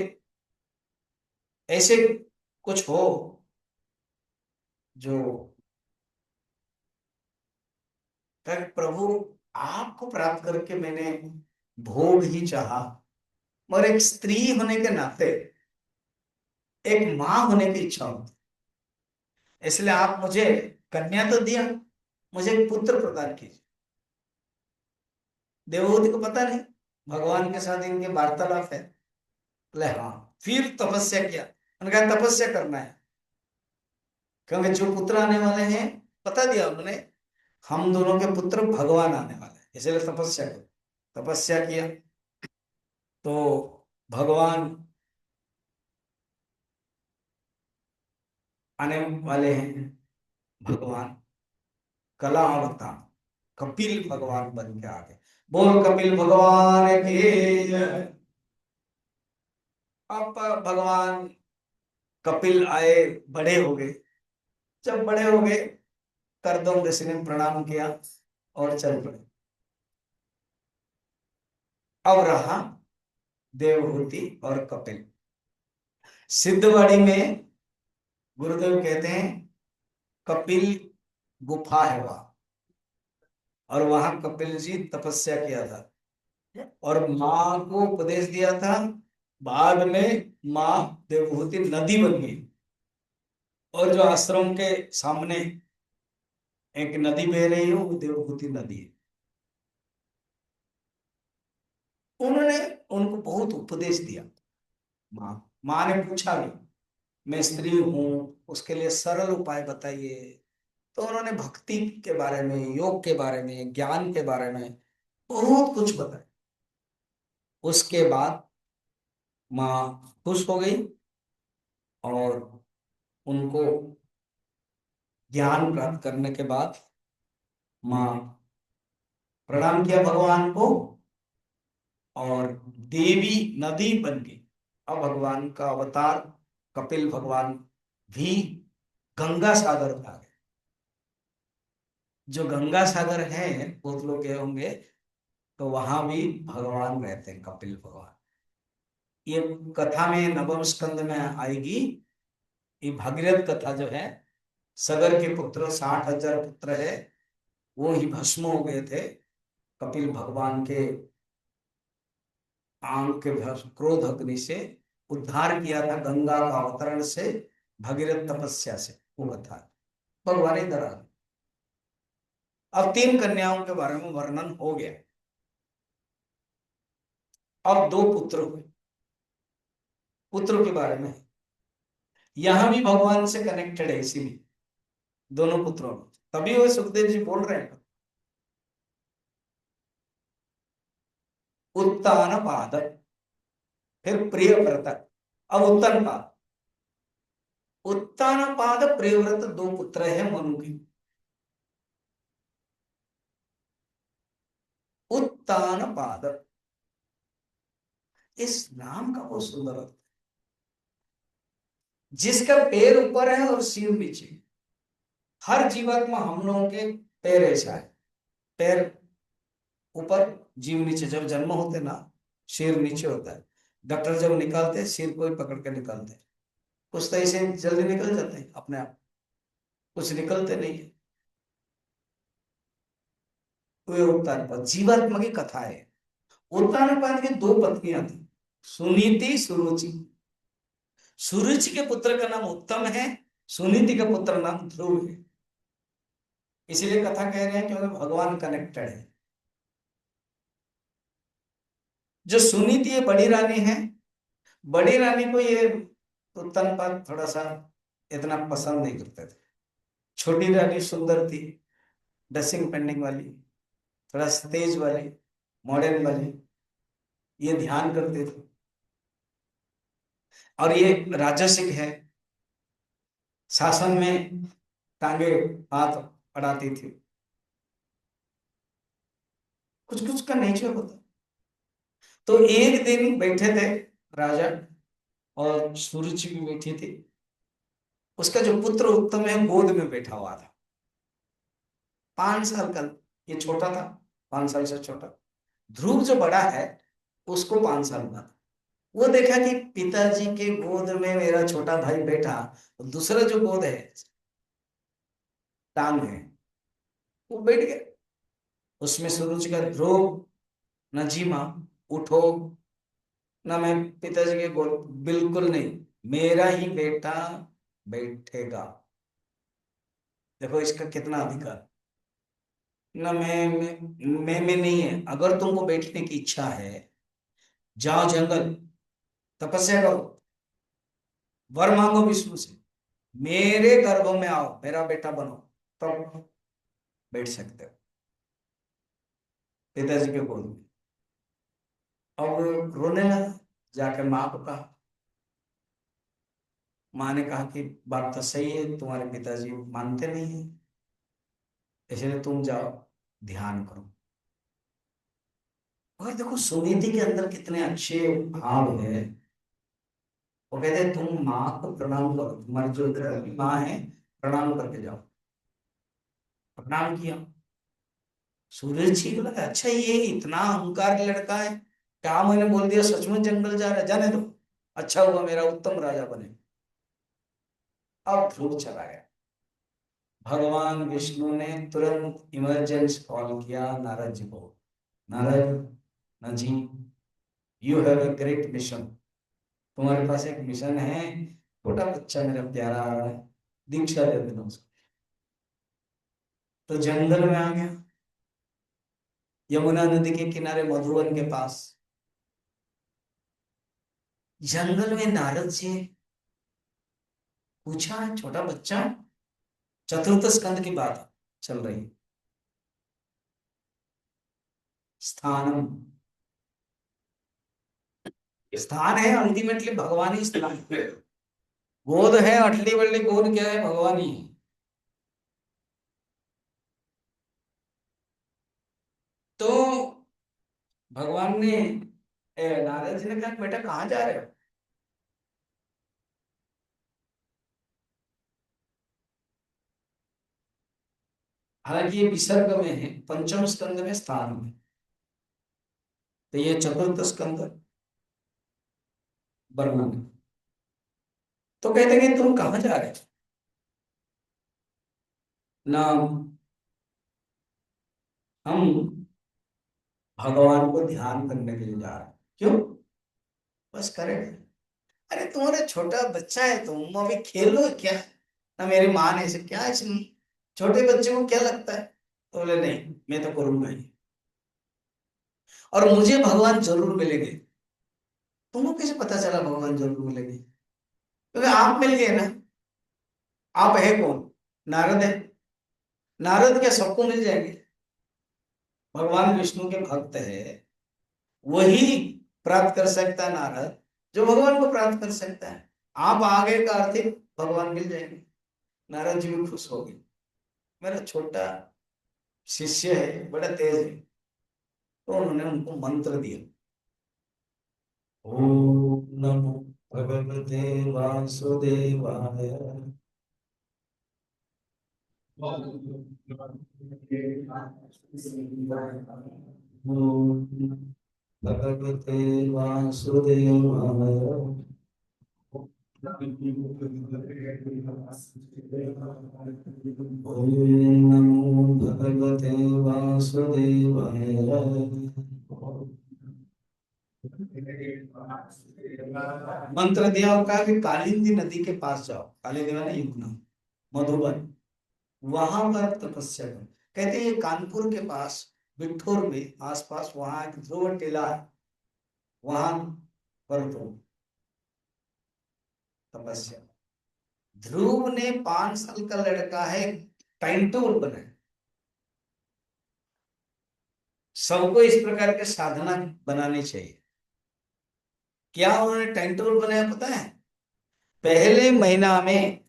Speaker 1: ऐसे कुछ हो जो, कहा प्रभु आपको प्राप्त करके मैंने भोग ही चाहा, मगर एक स्त्री होने के नाते, एक मां होने की इच्छा होती, इसलिए आप मुझे कन्या तो दिया, मुझे एक पुत्र प्रदान कीजिए। देवहूति को पता नहीं भगवान के साथ इनके वार्तालाप है। बोले हाँ। फिर तपस्या किया। उन्होंने कहा तपस्या करना है, क्योंकि जो पुत्र आने वाले हैं, बता दिया उन्होंने, हम दोनों के पुत्र भगवान आने वाले हैं, इसलिए तपस्या करो। तपस्या किया तो भगवान आने वाले हैं। भगवान कला अवतार कपिल भगवान बन के आ गए। बोल कपिल भगवान की जय। अब भगवान कपिल आए, बड़े हो गए। जब बड़े हो गए, करदम ऋषि ने प्रणाम किया और चल पड़े। अब रहा देवहूति और कपिल। सिद्धवाड़ी में गुरुदेव कहते हैं कपिल गुफा है वहां, और वहां कपिल जी तपस्या किया था और माँ को उपदेश दिया था। बाद में माँ देवहूति नदी बन गई, और जो आश्रम के सामने एक नदी बह रही है वो देवहूति नदी है। उन्होंने उनको बहुत उपदेश दिया। माँ माँ ने पूछा भी, मैं स्त्री हूं, उसके लिए सरल उपाय बताइए। तो उन्होंने भक्ति के बारे में, योग के बारे में, ज्ञान के बारे में बहुत कुछ बताया। उसके बाद माँ खुश हो गई और उनको ज्ञान प्राप्त करने के बाद माँ प्रणाम किया भगवान को, और देवी नदी बन गई। अब भगवान का अवतार कपिल भगवान भी गंगा सागर में आ गए। जो गंगा सागर है, बहुत लोग गए होंगे, तो वहां भी भगवान रहते हैं, कपिल भगवान। ये कथा में नवम स्कंद में आएगी। ये भागीरथ कथा जो है, सगर के पुत्र 60,000 पुत्र है, वो ही भस्म हो गए थे कपिल भगवान के आंख के क्रोध अग्नि से। उद्धार किया था गंगा का अवतरण से, भगीरथ तपस्या से, वो कथा है। भगवान इधर आ गए। अब 3 कन्याओं के बारे में वर्णन हो गया। अब 2 पुत्र हुए। पुत्र के बारे में यहां भी भगवान से कनेक्टेड है, इसीलिए दोनों पुत्रों में, तभी वो सुखदेव जी बोल रहे हैं उत्तान पाद, फिर प्रियव्रत। अब उत्तान पाद, उत्तान पाद प्रियव्रत 2 पुत्र हैं मनु के। उत्तान पाद, इस नाम का बहुत सुंदर अर्थ, जिसका पैर ऊपर है और सिर नीचे। हर जीवात्मा, हम लोगों के पैर ऐसा है, पैर ऊपर जीव नीचे। जब जन्म होते ना, सिर नीचे होता है। डॉक्टर जब निकालते हैं, सिर को ही पकड़ के निकालते हैं। कुछ तो ऐसे जल्दी निकल जाते हैं अपने आप, कुछ निकलते नहीं है। तो ये उत्तानपाद जीवात्मा की कथा है। उत्तानपाद की 2 पत्नियां थी, सुनीति सुरुचि। सुरुचि के पुत्र का नाम उत्तम है, सुनीति का पुत्र नाम ध्रुव है। इसीलिए कथा कह रहे हैं क्योंकि भगवान कनेक्टेड है। जो सुनीति ये बड़ी रानी है, बड़ी रानी को ये उत्तानपाद थोड़ा सा इतना पसंद नहीं करते थे। छोटी रानी सुंदर थी, ड्रेसिंग पेंडिंग वाली, थोड़ा तेज वाली, मॉडर्न वाली, ये ध्यान करते थे। और ये राजसिक है, शासन में टांगे हाथ अड़ाती थी। कुछ कुछ का नेचर होता। तो एक दिन बैठे थे राजा, और सुरुचि भी बैठी थी। उसका जो पुत्र उत्तम है गोद में बैठा हुआ था, 5 साल का। ये छोटा था, 5 साल से छोटा। ध्रुव जो बड़ा है, उसको 5 साल का था। वो देखा कि पिताजी के गोद में मेरा छोटा भाई बैठा, और दूसरा जो गोद है, टांग है, वो बैठ गया। उसमें सूरज का ध्रुव, नजीमा, उठो ना, मैं पिताजी के गोद, बिल्कुल नहीं, मेरा ही बेटा बैठेगा। देखो इसका कितना अधिकार। ना मैं नहीं है। अगर तुमको बैठने की इच्छा है, जाओ जंगल, तपस्या करो, वर मांगो विष्णु से, मेरे गर्भ में आओ, मेरा बेटा बनो, तब बैठ सकते हो पिताजी के गोद में। अब रोने लगा, जाकर माँ को कहा। माँ ने कहा कि बात तो सही है, तुम्हारे पिताजी मानते नहीं है, इसलिए तुम जाओ, ध्यान करो। और देखो सुनीति के अंदर कितने अच्छे भाव है। वो कहते हैं तुम माँ को प्रणाम करो, तुम्हारी जो घर की माँ है, प्रणाम करके जाओ। प्रणाम किया। सूरज जी को लगा अच्छा ये इतना अहंकार लड़का है, क्या मैंने बोल दिया सचमुच जंगल जा रहा है, जाने दो, अच्छा हुआ मेरा उत्तम राजा बने। अब ध्रुव चला गया। भगवान विष्णु ने तुरंत इमरजेंसी कॉल किया नारद जी को। नारद, ना ji, you have a great mission. तुम्हारे पास एक मिशन है, छोटा बच्चा मेरा प्यारा आ रहा है, दीक्षा दे देना उसको। तो जंगल में आ गया, यमुना नदी के किनारे मधुवन के पास। जंगल में नारद जी पूछा, छोटा बच्चा, चतुर्थ स्कंद की बात चल रही। स्थानम, स्थान है अल्टीमेटली भगवान ही स्थान है। गोद है अटली बटली, गोद क्या है? भगवान ही है। तो भगवान ने नारद जी ने कहा, बेटा कहाँ जा रहे हो? हालांकि ये विसर्ग में है, पंचम स्कंद में स्थान में, तो ये चतुर्थ स्कंद वर्णन है। तो कहते हैं कि तुम कहाँ जा रहे हो? नाम, हम भगवान को ध्यान करने के लिए जा रहे हैं। क्यों? बस करें। अरे तुम्हारा छोटा बच्चा है, तुम अभी खेलो क्या? ना मेरी माँ ने इसे क्या, इस छोटे बच्चे को क्या लगता है? तो बोले नहीं, मैं तो करूंगा ही, और मुझे भगवान जरूर मिलेंगे। तुमको कैसे पता चला भगवान जरूर मिलेंगे? क्योंकि आप मिल गए ना। आप है कौन? नारद है। नारद क्या सबको मिल जाएंगे? भगवान विष्णु के भक्त है, वही प्राप्त कर सकता है नारद जो भगवान को प्राप्त कर सकता है। आप आगे का अर्थ है भगवान मिल जाएंगे। नारद जी भी खुश हो गए, मेरा छोटा शिष्य है, बड़ा तेज है। तो उन्होंने उनको मंत्र दिया, ओम नमो भगवते वासुदेवाय। ओम भगवते वासुदेवाय। ओम नमो भगवते वासुदेवाय। मंत्र दिया और कहा कि कालिंदी नदी के पास जाओ। कालिंदी माने यमुना, मधुबन, वहां पर तपस्या करो। कहते हैं ये कानपुर के पास बिठूर में आसपास वहां एक ध्रुव टीला है, वहां पर तो तपस्या। ध्रुव ने 5 साल का लड़का है, टाइम टेबल बनाया। सबको इस प्रकार के साधना बनानी चाहिए। क्या उन्होंने टाइम टेबल बनाया पता है? पहले महीना में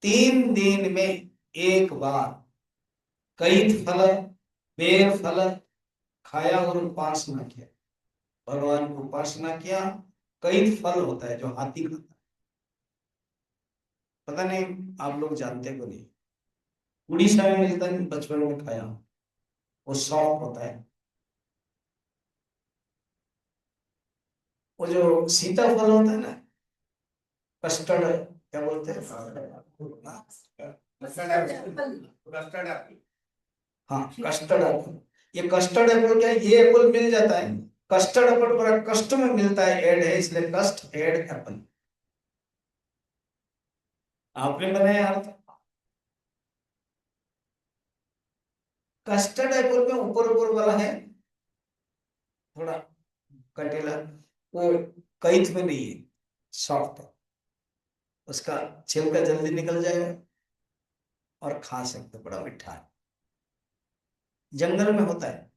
Speaker 1: 3 दिन में एक बार कई फल, बेर फल खाया और उपासना किया। भगवान को उपासना किया। कई फल होता है जो हाथी खाता है, पता नहीं आप लोग जानते को नहीं। उड़ीसा में मिलता है, बचपन में खाया, वो सॉफ्ट होता है। वो जो सीताफल होता है ना, कस्टर्ड, क्या बोलते हैं? हाँ, कस्टर्ड एप्पल। ये कस्टर्ड एप्पल क्या है? ये एप्पल मिल जाता है, कस्टर्ड एप्पल बड़ा कष्ट में मिलता है, एड है इसलिए कस्ट एड एप्पल। आपने बनाया यार? कस्टर्ड एप्पल में ऊपर ऊपर वाला है थोड़ा कटेला, वो कैथ में नहीं है, सॉफ्ट है। उसका छिलका जल्दी निकल जाएगा और खा सकते, बड़ा मीठा है। जंगल में होता है,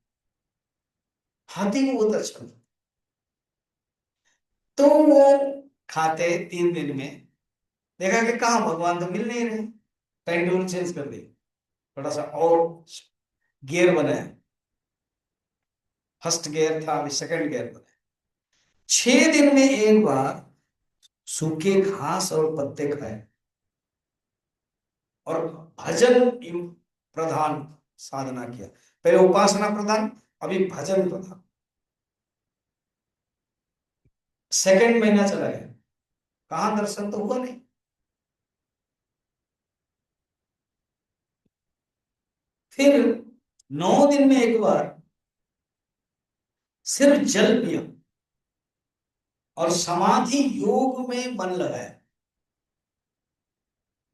Speaker 1: हाथी को बहुत अच्छा लगता है। तो वो खाते 3 दिन में, देखा कि कहा भगवान तो मिल नहीं रहे। टाइम चेंज कर दिया, थोड़ा सा और गियर बनाया। फर्स्ट गियर था, अभी सेकंड गियर बनाया। 6 दिन में एक बार सूखे घास और पत्ते खाए, और भजन प्रधान साधना किया। पहले उपासना प्रधान, अभी भजन प्रधान। सेकंड महीना चला गया, कहां दर्शन तो हुआ नहीं। फिर 9 दिन में एक बार सिर्फ जल पिया और समाधि योग में मन लगाया।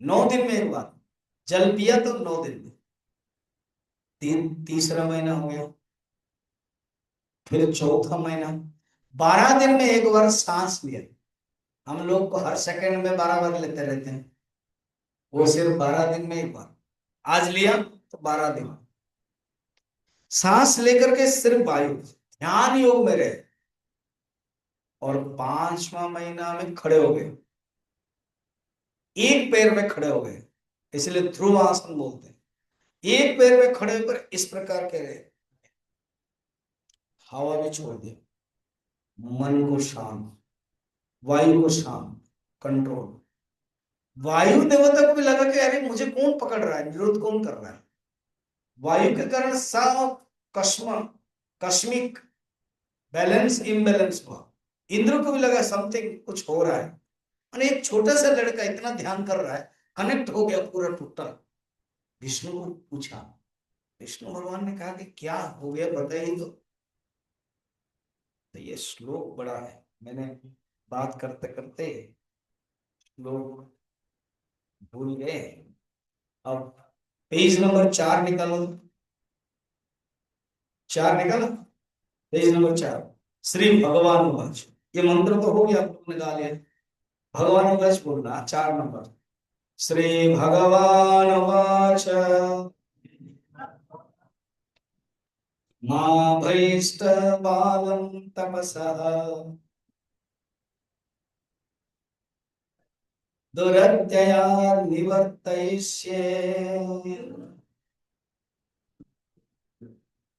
Speaker 1: 9 दिन में एक बार जल पिया तो 9 दिन में। तीसरा महीना हो गया, फिर चौथा महीना, 12 दिन में एक बार सांस लिया। हम लोग को हर सेकंड में 12 बार लेते रहते हैं, वो सिर्फ 12 दिन में एक बार। आज लिया तो 12 दिन सांस लेकर के सिर्फ वायु ध्यान योग में रहे, और 5वां महीना में खड़े हो गए, एक पैर में खड़े हो गए, इसलिए ध्रुव आसन बोलते हैं। एक पैर में खड़े होकर इस प्रकार के रहे, हवा में छोड़ दिया, मन को शांत, वायु को शांत, कंट्रोल। वायु देवता को भी लगा कि अरे मुझे कौन पकड़ रहा है, विरोध कौन कर रहा है। वायु के कारण सब कश्म कश्मिक बैलेंस इम्बैलेंस हुआ। इंद्र को भी लगा समथिंग कुछ हो रहा है, और एक छोटा सा लड़का इतना ध्यान कर रहा है, कनेक्ट हो गया पूरा टूटा। विष्णु को पूछा, विष्णु भगवान ने कहा कि क्या हो गया बताइए तो ये श्लोक बड़ा है, मैंने बात करते करते लोग भूल गए। अब पेज नंबर 4 निकालो, 4 निकालो, पेज नंबर 4। श्री भगवान वाच, ये मंत्र तो हो गया, आप लोगों ने गा लिया। भगवान वाच बोलना 4 नंबर। श्री भगवान वाच, मां भैष्ट बालं तपसः दुरत्यया निवर्तयिष्ये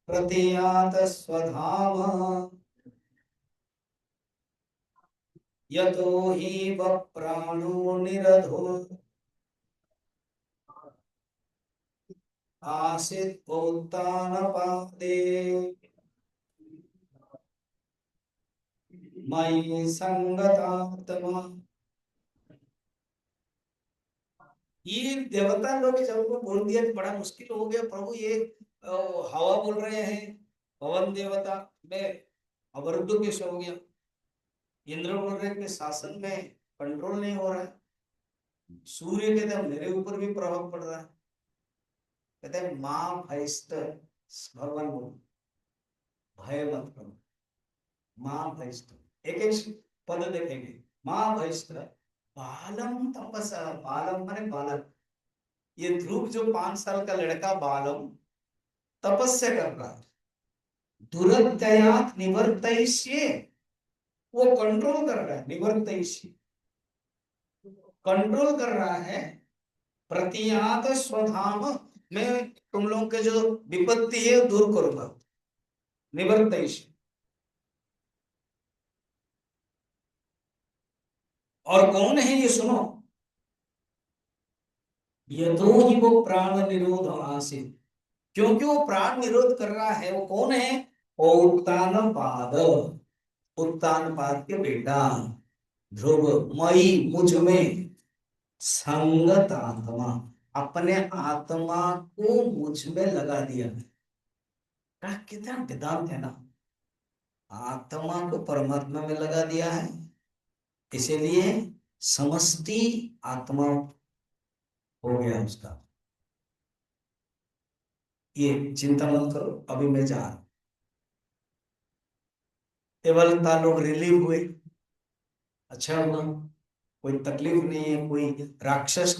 Speaker 1: प्रतियात स्वधाम यतो हि प्राणो निरधो आसित उत्तानपादे मयि संगतात्मा। ये देवता लोग जब को बोल दिया कि बड़ा मुश्किल हो गया प्रभु, ये हवा बोल रहे हैं, पवन देवता में अवरुद्ध कैसे हो गया। इंद्र बोल रहे हैं कि शासन में कंट्रोल नहीं हो रहा है। सूर्य कहते हैं मेरे ऊपर भी प्रभाव पड़ रहा है। कहते हैं मां भयस्त, भगवान बोल भय मत करो, मां भयस्त। एक एक पद देखेंगे, मां भयस्त बालम तपसा, बालम माने बालक। ये ध्रुव जो 5 साल का लड़का बालम तपस्या कर रहा है, दुरत्ययात निवर्तयिष्ये, वो कंट्रोल कर रहा है, निवर्तयिष्ये कंट्रोल कर रहा है। प्रतियात स्वधाम, मैं तुम लोगों के जो विपत्ति है दूर करूंगा, निवर्तयिष्ये। और कौन है ये सुनो, यतो ही वो प्राण निरोध आसित, क्योंकि वो प्राण निरोध कर रहा है। वो कौन है, उत्तानपाद, उत्तानपाद के बेटा ध्रुव, मई मुझ में संगत आत्मा, अपने आत्मा को मुझ में लगा दिया। कितना वेदांत है ना, आत्मा को परमात्मा में लगा दिया है, इसीलिए समष्टि आत्मा हो गया उसका। ये चिंता मत करो, अभी मैं जा रहा हूं। केवल लोग रिलीव हुए, अच्छा हुआ, कोई तकलीफ नहीं है, कोई राक्षस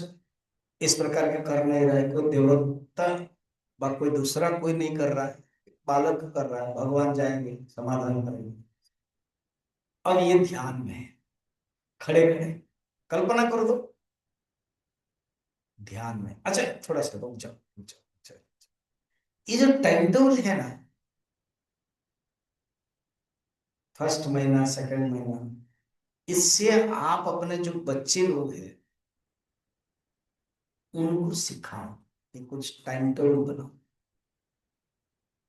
Speaker 1: इस प्रकार के कर नहीं रहा है, कोई देवता व कोई दूसरा कोई नहीं कर रहा है, बालक कर रहा है। भगवान जाएंगे समाधान करेंगे। अब ये ध्यान में है, खड़े खड़े कल्पना करो तो ध्यान में। अच्छा थोड़ा सा रुक जाओ, रुक जाओ, रुक जाओ। ये जो टाइम टेबल है ना, फर्स्ट महीना सेकंड महीना, इससे आप अपने जो बच्चे लोग हैं उनको सिखाओ कि कुछ टाइम टेबल बनाओ।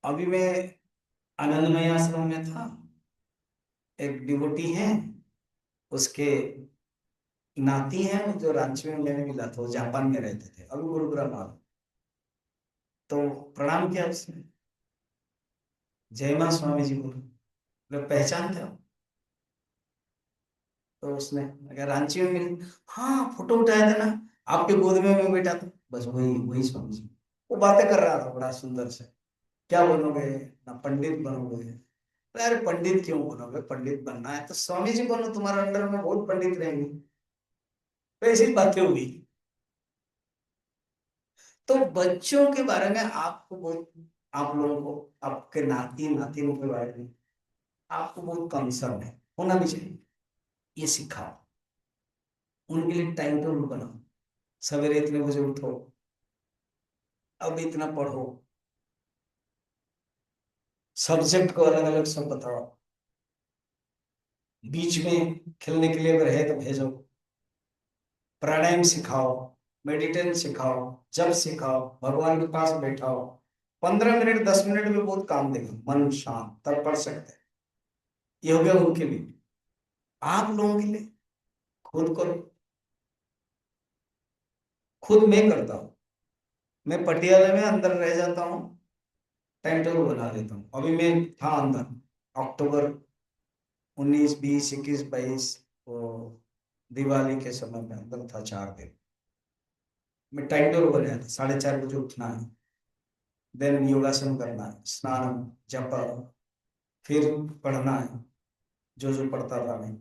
Speaker 1: अभी मैं आनंदमय आश्रम में था, एक डिवोटी है, उसके नाती है जो रांची में मैंने मिला था, वो जापान में रहते थे, अभी गुरुग्राम आ गए। तो प्रणाम किया उसने, जय मां स्वामी जी बोले, मैं पहचानते हो। तो उसने अगर रांची में मिली, हाँ फोटो उठाया था ना आपके गोद में मैं बैठा था, बस वही वही स्वामी जी। वो बातें कर रहा था बड़ा सुंदर से, क्या बनोगे ना पंडित बनोगे अरे पंडित क्यों बनोगे, पंडित बनना है तो स्वामी जी बनो, तुम्हारे अंडर में बहुत पंडित रहेंगे। तो ऐसी बातें हुई। तो बच्चों के बारे में आपको बहुत, आप लोगों को आपके नाती नातिनों के बारे में आपको बहुत कंसर्न है, होना भी चाहिए। ये सिखाओ, उनके लिए टाइम टेबल बनाओ, सवेरे इतने बजे उठो, अब इतना पढ़ो, सब्जेक्ट को अलग अलग सब बताओ, बीच में खेलने के लिए अगर है तो भेजो, प्राणायाम सिखाओ, मेडिटेशन सिखाओ, जब सिखाओ, भगवान के पास बैठाओ। 15 मिनट 10 मिनट में बहुत काम देगा, मन शांत, तब पढ़ सकते हैं। ये हो गया उनके लिए। आप लोगों के लिए खुद करो। खुद मैं करता हूँ, मैं पटियाला में अंदर रह जाता हूँ, टाइम टेबल बना लेता हूँ। अभी मैं था अंदर, अक्टूबर 19 20 21 22, वो दिवाली के समय में अंदर था 4 दिन। मैं टाइम टेबल बनाया था, 4:30 बजे उठना है, देन योगासन करना है, स्नान, जप, फिर पढ़ना है, जो जो पढ़ता था मैं,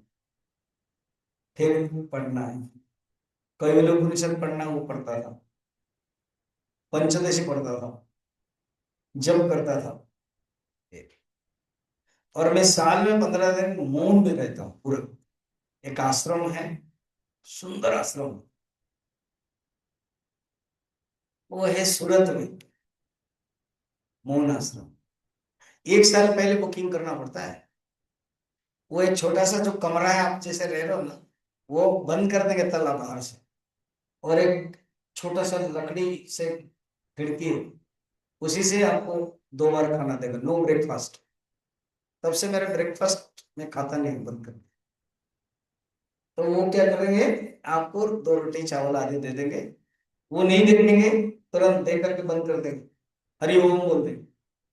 Speaker 1: फिर पढ़ना है, कई लोग उपनिषद पढ़ना वो पढ़ता था, पंचदशी पढ़ता था, जप करता था। और मैं साल में 15 दिन मौन में रहता हूँ पूरा। एक आश्रम है, सुंदर आश्रम, वो है सूरत में, मौन आश्रम। 1 साल पहले बुकिंग करना पड़ता है। वो एक छोटा सा जो कमरा है, आप जैसे रह रहे हो ना, वो बंद कर देंगे ताला बाहर से, और एक छोटा सा लकड़ी से खिड़की है, उसी से आपको 2 बार खाना देगा, नो ब्रेकफास्ट। तब से मेरा ब्रेकफास्ट में खाता नहीं, बंद कर। तो वो क्या करेंगे, आपको 2 रोटी चावल आदि दे देंगे, वो नहीं देखेंगे, तुरंत दे करके बंद कर देंगे, हरि ओम बोल देंगे,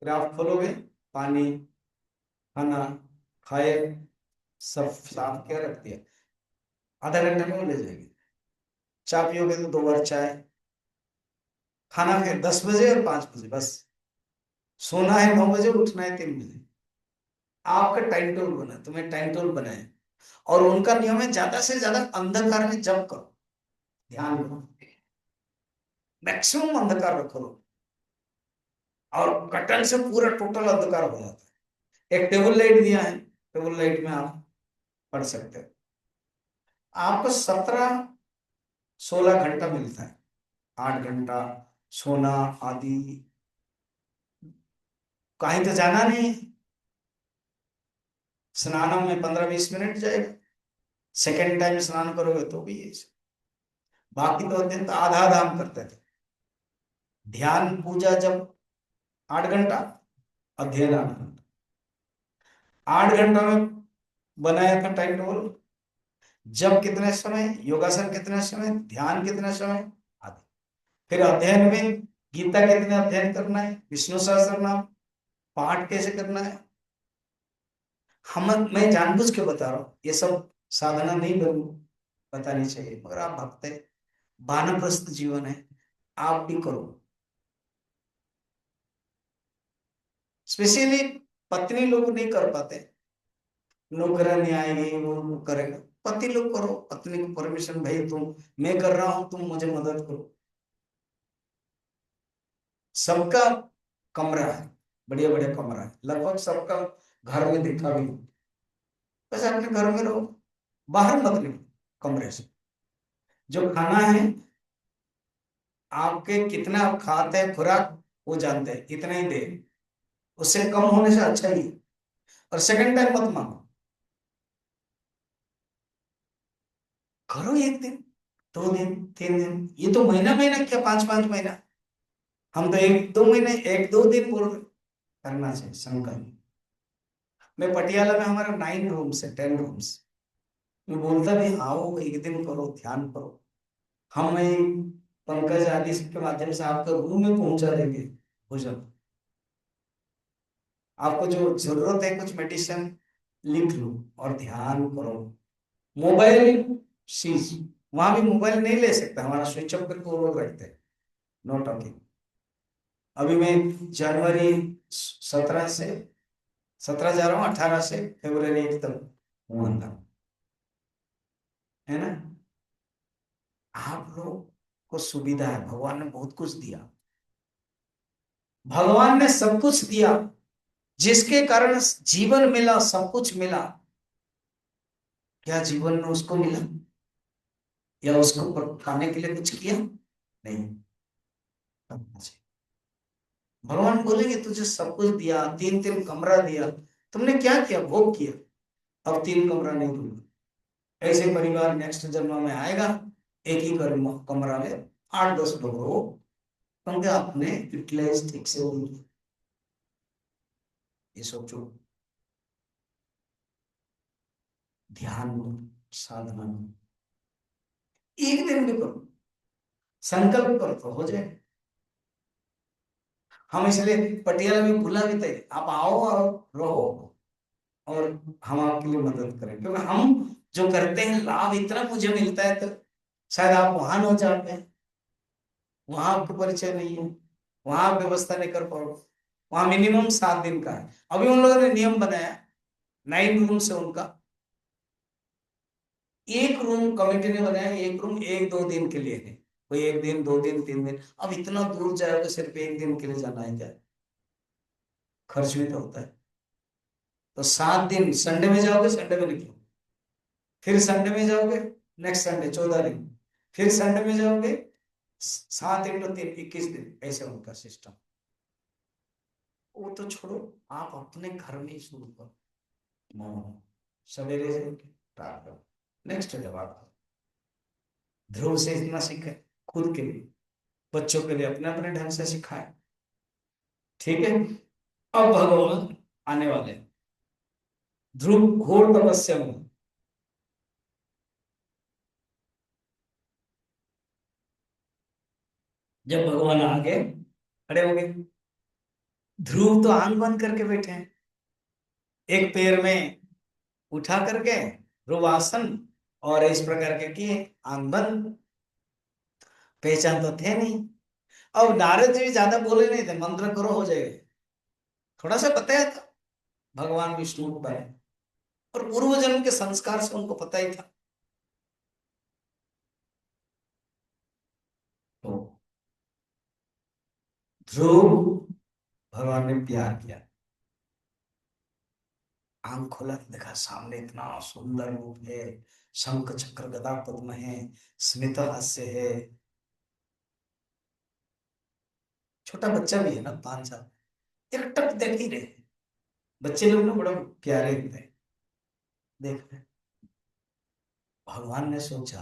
Speaker 1: फिर आप खोलोगे, पानी, खाना खाए, सब साफ किया, रख दिया, आधा घंटे में वो ले जाएंगे। चाय पियोगे तो 2 बार चाय, खाना फिर 10 बजे और 5 बजे बस, सोना है 9 बजे, उठना है 3 बजे। आपका टाइम टेबल बना, तुम्हें टाइम टेबल बनाए। और उनका नियम है, ज्यादा से ज्यादा अंधकार में जप करो, ध्यान करो, मैक्सिमम अंधकार रखो, और कर्टन से पूरा टोटल अंधकार हो जाता है। एक टेबल लाइट दिया है, टेबल लाइट में आप पढ़ सकते हो। आपको 17 16 घंटा मिलता है, 8 घंटा सोना आदि, कहीं तो जाना नहीं है। स्नान में 15 20 मिनट जाएगा, सेकेंड टाइम स्नान करोगे तो भी ये। बाकी तो अत्यंत आधा आधा हम करते थे, ध्यान पूजा जब 8 घंटा, अध्ययन 8 घंटा, 8 घंटा में बनाया था टाइम टेबल। जब कितने समय, योगासन कितने समय, ध्यान कितने समय, आदि। फिर अध्ययन में गीता कितने अध्ययन करना है, विष्णु सहस्त्र नाम पाठ कैसे करना है। हम, मैं जानबूझ के बता रहा हूँ, ये सब साधना नहीं बतानी चाहिए, मगर आप भक्त है, वानप्रस्थ जीवन है, आप भी करो। स्पेशली पत्नी लोग नहीं कर पाते, नौकरानी आएगी वो करेगा, पति लोग करो, पत्नी को परमिशन, भाई तुम, मैं कर रहा हूं, तुम मुझे मदद करो। सबका कमरा है, बढ़िया बढ़िया कमरा है, लगभग सबका घर में दिखा भी, बस अपने घर में रहो, बाहर मत निकलो कमरे से। जो खाना है, आपके कितना आप खाते हैं खुराक, वो जानते हैं, इतना ही दे, उससे कम होने से अच्छा ही है। और सेकंड टाइम मत मांगो, करो 1 दिन 2 दिन 3 दिन, ये तो महीना महीना क्या, 5 5 महीना, हम तो 1 2 महीने 1 2 दिन बोल रहे, करना चाहिए संकल्प। मैं पटियाला में, हमारा 9 रूम्स है, 10 रूम्स, मैं बोलता भी आओ 1 दिन करो, ध्यान करो, हम मैं पंकज आदि के माध्यम से आपके रूम में पहुंचा देंगे भोजन। आपको जो जरूरत है कुछ मेडिसिन, लिख लो और ध्यान करो। मोबाइल सीज, वहां भी मोबाइल नहीं ले सकता, हमारा स्विच ऑफ करके वो लोग रखते हैं, नो टॉकिंग। अभी मैं जनवरी 17 से 17 जा रहा हूँ, 18 से फरवरी 1 तक हूँ अंदर, है ना। आप लोग को सुविधा है, भगवान ने बहुत कुछ दिया, भगवान ने सब कुछ दिया, जिसके कारण जीवन मिला, सब कुछ मिला। क्या जीवन में उसको मिला, या उसको पाने के लिए कुछ किया? नहीं। भगवान बोलेंगे तुझे सब कुछ दिया, 3 3 कमरा दिया, तुमने क्या किया? भोग किया। अब 3 कमरा नहीं दूंगा। ऐसे परिवार नेक्स्ट जन्म में आएगा, एक ही कमरा में 8 10 लोग हो, क्योंकि आपने यूटिलाइज ठीक से नहीं किया। ये सोचो, ध्यान साधना एक दिन में करो, संकल्प करो तो हो जाए। हम इसलिए पटियाला में बुला भी थे, आप आओ और रहो, और हम आपके लिए मदद करें, क्योंकि हम जो करते हैं लाभ इतना मुझे मिलता है, तो शायद आप वहां न जाते हैं, वहां आपको परिचय नहीं है, वहां आप व्यवस्था नहीं कर पाओगे। वहां मिनिमम 7 दिन का है। अभी उन लोगों ने नियम बनाया, 9 रूम से उनका, एक रूम कमेटी ने बनाया, एक रूम 1 2 दिन के लिए है। कोई 1 दिन 2 दिन 3 दिन, अब इतना दूर जाओगे, सिर्फ 1 दिन के लिए जाना है क्या? खर्च भी तो होता है। तो 7 दिन, संडे में जाओगे, संडे में निकलो, फिर संडे में जाओगे, नेक्स्ट संडे 14 दिन, फिर संडे में जाओगे, 7 × 3 21 दिन, ऐसे उनका सिस्टम। वो तो छोड़ो, आप अपने घर में ही शुरू करो, सवेरे से स्टार्ट करो। नेक्स्ट जवाब, ध्रुव से इतना सीखे, खुद के लिए, बच्चों के लिए अपने अपने ढंग से सिखाए, ठीक है। अब भगवान आने वाले हैं। ध्रुव घोर तपस्या में, जब भगवान आ गए, खड़े हो गए, ध्रुव तो आंख बंद करके बैठे हैं, एक पैर में उठा करके ध्रुवासन, और इस प्रकार के किए, आंख बंद, पहचान तो थे नहीं। अब नारद जी ज्यादा बोले नहीं थे, मंत्र करो हो जाएगा, थोड़ा सा पता है था भगवान विष्णु को बारे में, और पूर्व जन्म के संस्कार से उनको पता ही था। तो ध्रुव, भगवान ने प्यार किया, आंख खोला, देखा सामने इतना सुंदर रूप है, शंख चक्र गदा पद्म है, स्मित हास्य है, छोटा बच्चा भी है ना, 5 साल, एक टक देख ही रहे, बच्चे लोग ना बड़ा प्यारे होते हैं, देख रहे। भगवान ने सोचा,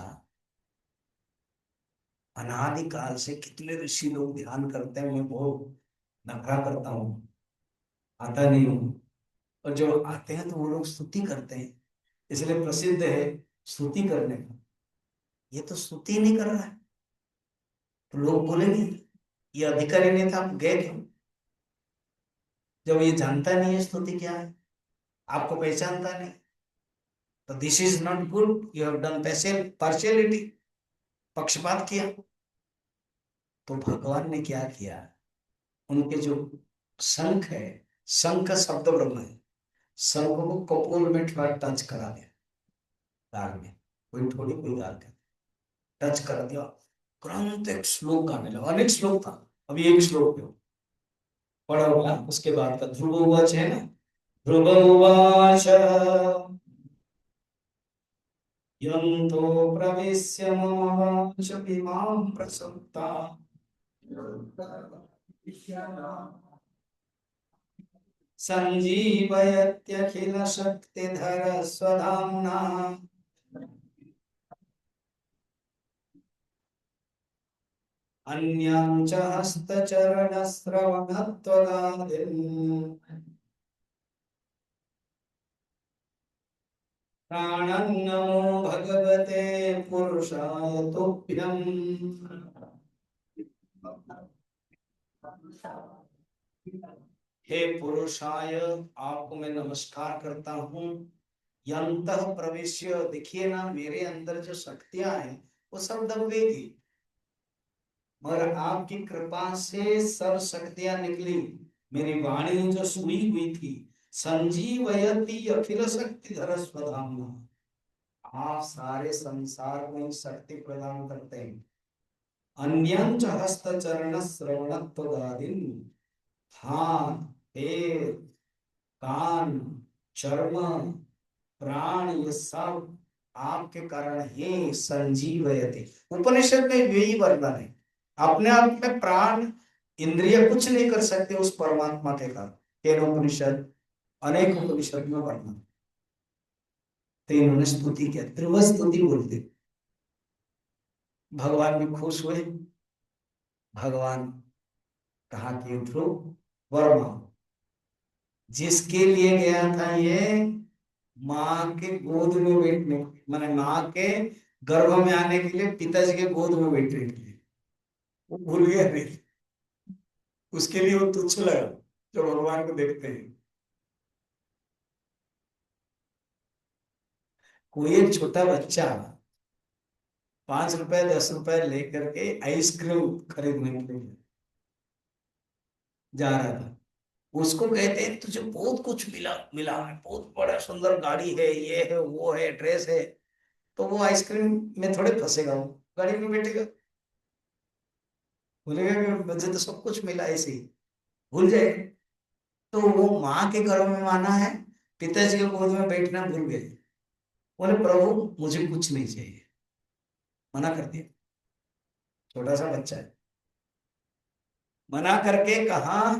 Speaker 1: अनादि काल से कितने ऋषि लोग ध्यान करते हैं, मैं बहुत नखरा करता हूँ, आता नहीं हूँ, और जो आते हैं तो वो लोग स्तुति करते हैं, इसलिए प्रसिद्ध है स्तुति करने का। ये तो स्तुति नहीं कर रहा है, तो लोग बोलेंगे ये अधिकारी नहीं था, आप गए क्यों? जब ये जानता नहीं है स्तुति क्या है, आपको पहचानता नहीं, तो this is not good, you have done partiality, पक्षपात किया। तो भगवान ने क्या किया, उनके जो शंख है, शंख शब्द ब्रह्म है, शंख को कपोल में थोड़ा टच करा दिया, गाल में, कोई थोड़ी कोई गाल का टच कर दिया, तुरंत एक श्लोक गाने लगा, अनेक श्लोक था, अभी एक श्लोक पे पढ़ा होगा, उसके बाद का ध्रुव उवाच है ना, ध्रुव उवाच यन्तो प्रविश्य मम वाचमिमां प्रसुप्ता संजीवयत्यखिल शक्तिधर स्वधाम्ना अन्यां च हस्तचरणश्रवणत्वगादीन् प्राणं नमो भगवते पुरुषाय तुभ्यम्। हे पुरुषाय, आपको मैं नमस्कार करता हूँ। यंतः प्रविश्य, देखिए ना मेरे अंदर जो शक्तियां हैं वो सब दब गई थी, मगर आपकी कृपा से सब शक्तियां निकली। मेरी वाणी जो सुनी हुई थी, संजीवयति अखिल शक्ति धर स्वधाम। आप सारे संसार को शक्ति प्रदान करते हैं। अन्यंच हस्त चरण श्रवणत्वदादीन, हाथ, पैर, कान, चर्म, प्राण, ये सब आपके कारण ही संजीवयति। उपनिषद में यही वर्णन है। अपने आप में प्राण इंद्रिय कुछ नहीं कर सकते उस परमात्मा के कारण। केन उपनिषद, अनेक उपनिषद में वर्णन। तो इन्होंने स्तुति किया, त्रिव स्तुति बोलते। भगवान भी खुश हुए। भगवान कहा कि उठो वर मांगो। जिसके लिए गया था ये, माँ के गोद में बैठने, माने माँ के गर्भ में आने के लिए, पिताजी के गोद में बैठने के लिए, वो भूल गया नहीं। उसके लिए वो तुच्छ लगा जो भगवान को देखते हैं। कोई एक छोटा बच्चा 5 रुपए 10 रुपए लेकर के आइसक्रीम खरीदने के लिए जा रहा था। उसको कहते हैं तुझे बहुत कुछ मिला मिला है, बहुत बड़ा सुंदर गाड़ी है, ये है वो है, ड्रेस है। तो वो आइसक्रीम में थोड़े फंसेगा, वो गाड़ी में बैठेगा, बोलेगा कि मुझे तो सब कुछ मिला, ऐसे ही भूल जाएगा। तो वो माँ के गर्भ में माना है, पिताजी के गोद में बैठना भूल गए। बोले प्रभु मुझे कुछ नहीं चाहिए, मना कर दिया। छोटा सा बच्चा है, मना करके कहा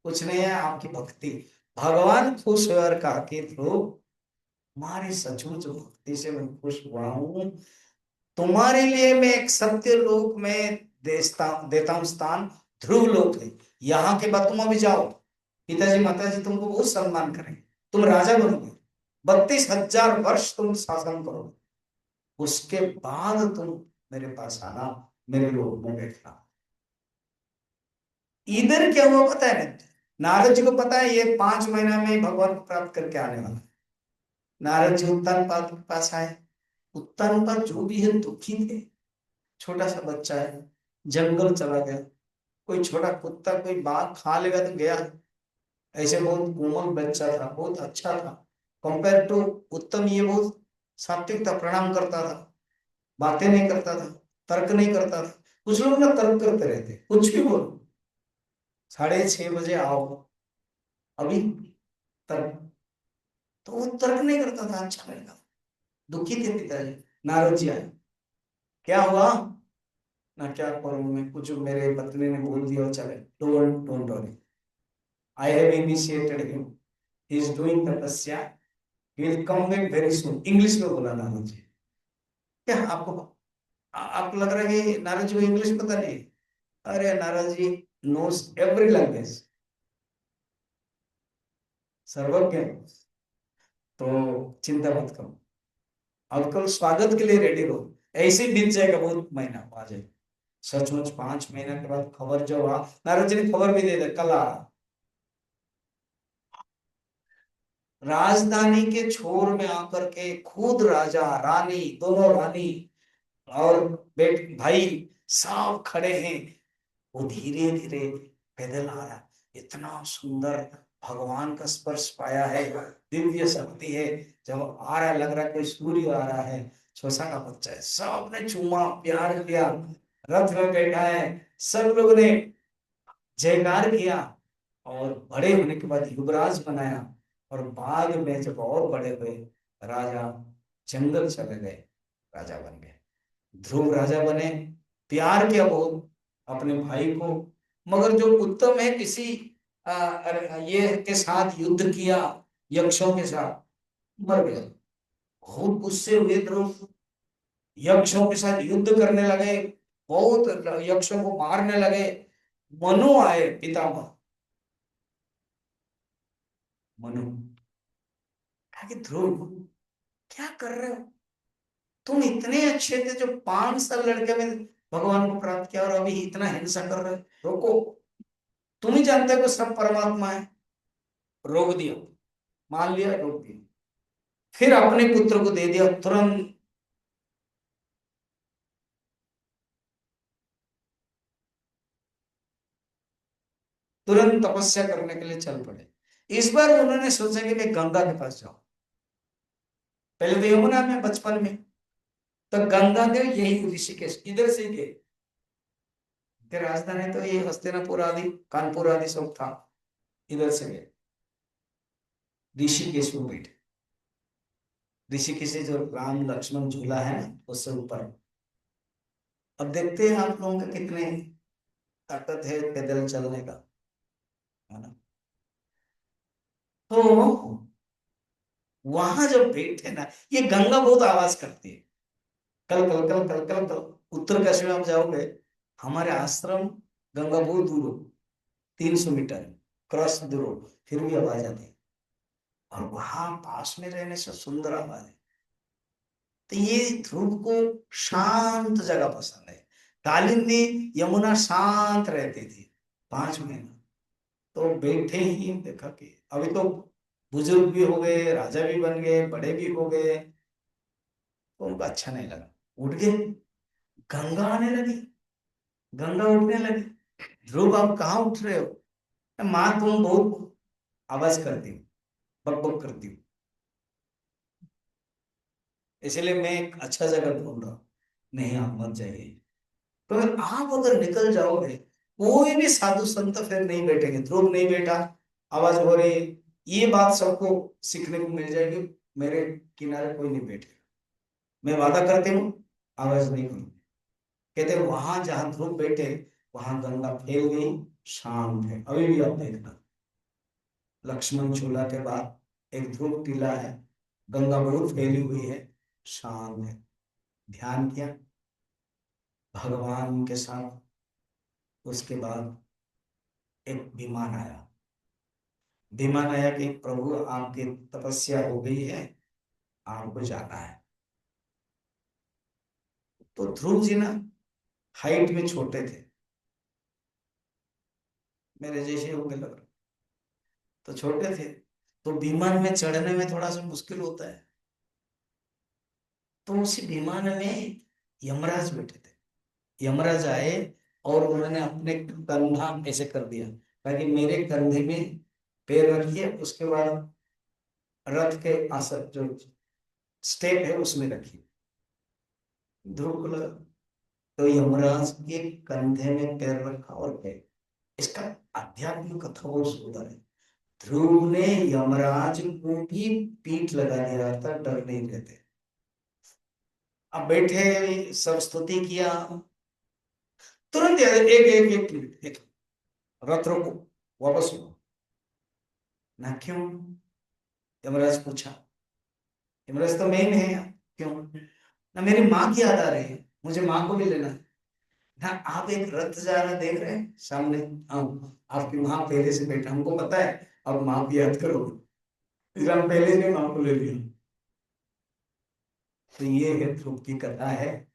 Speaker 1: कुछ नहीं है, आपकी भक्ति। भगवान खुश हुए और कहा कि प्रभु तुम्हारी सचमुच भक्ति से मैं खुश हुआ हूं। तुम्हारे लिए मैं एक सत्य लोक में देता हूं स्थान, ध्रुव लोक है। यहाँ के बाद तुम अभी जाओ, पिताजी माताजी तुमको बहुत सम्मान करेंगे, तुम राजा बनोगे, 32,000 वर्ष तुम शासन करोगे। उसके बाद तुम मेरे पास आना, मेरे लोक में बैठना। इधर क्या हुआ पता है ना, नारद जी को पता है ये 5 महीना में भगवान को प्राप्त करके आने वाला। नारद जी उत्तानपाद के पास आए। उत्तानपाद जो भी है दुखी थे। छोटा सा बच्चा है, जंगल चला गया, कोई छोटा कुत्ता कोई बाघ खा लेगा तो गया। ऐसे बहुत कोमल बच्चा था, बहुत अच्छा था कंपेयर टू उत्तम। ये बहुत सात्विक था, प्रणाम करता था, बातें नहीं करता था, तर्क नहीं करता था। कुछ लोग ना तर्क करते रहते, कुछ भी बोलो, 6:30 बजे आओ अभी तर्क। तो वो तर्क नहीं करता था, अच्छा लगा। दुखी थे पिताजी। नारद जी आए, क्या हुआ ना, क्या करूं मैं, कुछ मेरे पत्नी ने बोल दिया, चले। Don't don't worry, I have initiated him, he is doing tapasya, he will come back very soon. English में बोला नारद जी। क्या आपको आपको लग रहा है कि नारद जी को इंग्लिश पता नहीं? अरे Narad ji nose every language, सर्वज्ञ। तो चिंता मत करो, अब कल स्वागत के लिए रेडी रहो। ऐसे ही बीत जाएगा, बहुत महीना आ जाए। सचमुच 5 महीना के बाद खबर जो हुआ, नारद जी ने खबर भी दे दी कल आ रहा। राजधानी के छोर में आकर के खुद राजा रानी, दोनों रानी और बेट भाई सब खड़े हैं। वो धीरे धीरे पैदल आ रहा, इतना सुंदर भगवान का स्पर्श पाया है, दिव्य शक्ति है। जब आ रहा है लग रहा है कोई सूर्य आ रहा है। छोटा का बच्चा है, सबने चूमा, प्यार किया, रथ में बैठा है, सब लोग ने जयकार किया। और बड़े होने के बाद युवराज बनाया। और बाद में जब और बड़े हुए, राजा जंगल चले गए, राजा बन गए, ध्रुव राजा बने। प्यार किया बहुत अपने भाई को। मगर जो उत्तम है किसी ये के साथ युद्ध किया, यक्षों के साथ, मर गया। बहुत गुस्से हुए ध्रुव, यक्षों के साथ युद्ध करने लगे, बहुत यक्षों को मारने लगे। मनु आए, पितामह मनु, कहा कि ध्रुव क्या कर रहे हो, तुम इतने अच्छे थे जो 5 साल लड़के में भगवान को प्राप्त किया, और अभी इतना हिंसा कर रहे हो, रोको। तुम ही जानते हो सब परमात्मा है। रोक दिया, मान लिया, रोक दिया। फिर अपने पुत्र को दे दिया तुरंत। तुरंत तपस्या करने के लिए चल पड़े। इस बार उन्होंने सोचा कि मैं गंगा के पास जाऊं। पहले तो यमुना में बचपन में, तो गंगा के यही ऋषिकेश इधर से ही गए। कि राजधानी तो ये हस्तिनापुर आदि कानपुर आदि सब था, इधर से गए ऋषिकेश में बैठे। ऋषिकेश से जो राम लक्ष्मण झूला है ना, उससे ऊपर। अब देखते हैं आप लोगों का कितने ताकत है पैदल चलने का, है ना। तो वहां जब बैठे ना, ये गंगा बहुत आवाज करती है, कल कल कल कल कल कल। उत्तरकाशी में आप जाओगे, हमारे आश्रम गंगा बहुत दूर हो, 300 मीटर क्रॉस दूर हो, फिर भी आवाज आती है। और वहां पास में रहने से सुंदर आवाज है। तो ये ध्रुव को शांत जगह पसंद है। कालिंदी यमुना शांत रहती थी 5 महीना। तो बैठे ही देखा कि अभी तो बुजुर्ग भी हो गए, राजा भी बन गए, बड़े भी हो गए, तो उनको अच्छा नहीं लगा, उठ गए। गंगा आने लगी, गंगा उठने लगी। ध्रुव आप कहाँ उठ रहे हो? माँ तुम बहुत आवाज करती हो, बक बक करती हो, इसलिए मैं एक अच्छा जगह ढूंढ रहा हूँ। नहीं आप मत जाइए। तो आप अगर निकल जाओगे, कोई भी साधु संत फिर नहीं बैठेंगे। ध्रुव नहीं बैठा, आवाज हो रही है, ये बात सबको सीखने को मिल जाएगी। मेरे किनारे कोई नहीं बैठेगा, मैं वादा करती हूँ, आवाज नहीं करूंगी। कहते हैं, वहां जहां ध्रुव बैठे, वहां गंगा फैल गई, शांत है। अभी भी आप देखना, लक्ष्मण झूला के बाद एक ध्रुव टीला है, गंगा बहुत फैली हुई है, शांत है। ध्यान किया भगवान के साथ। उसके बाद एक विमान आया। विमान आया कि प्रभु आपकी तपस्या हो गई है, आपको जाना है। तो ध्रुव जी ना हाइट में छोटे थे, मेरे जैसे होंगे लग रहे, तो छोटे थे। तो विमान में चढ़ने में थोड़ा सा मुश्किल होता है। तो उसी विमान में यमराज बैठे थे। यमराज आए और उन्होंने अपने कंधा ऐसे कर दिया, ताकि मेरे कंधे में पैर रखिए, उसके बाद रथ के आसन जो स्टेप है उसमें रखिए। ध्रुव को लगा, तो यमराज के कंधे में पैर रखा और गए। इसका आध्यात्मिक कथा बहुत सुंदर है। ध्रुव ने यमराज को भी पीठ लगा दिया था, डर नहीं रहते। अब बैठे, सब स्तुति किया। तुरंत एक एक एक मिनट, एक रथ रोको, वापस लो ना। क्यों? यमराज पूछा। यमराज तो मेन है यहाँ, क्यों? ना मेरी माँ की याद आ रही है, मुझे माँ को भी लेना है ना। आप एक रथ जा रहा देख रहे हैं सामने, हाँ, आपकी माँ पहले से बैठा, हमको पता है अब माँ की याद करोगे, फिर हम पहले से माँ को ले लिया। तो ये है ध्रुव की कथा है।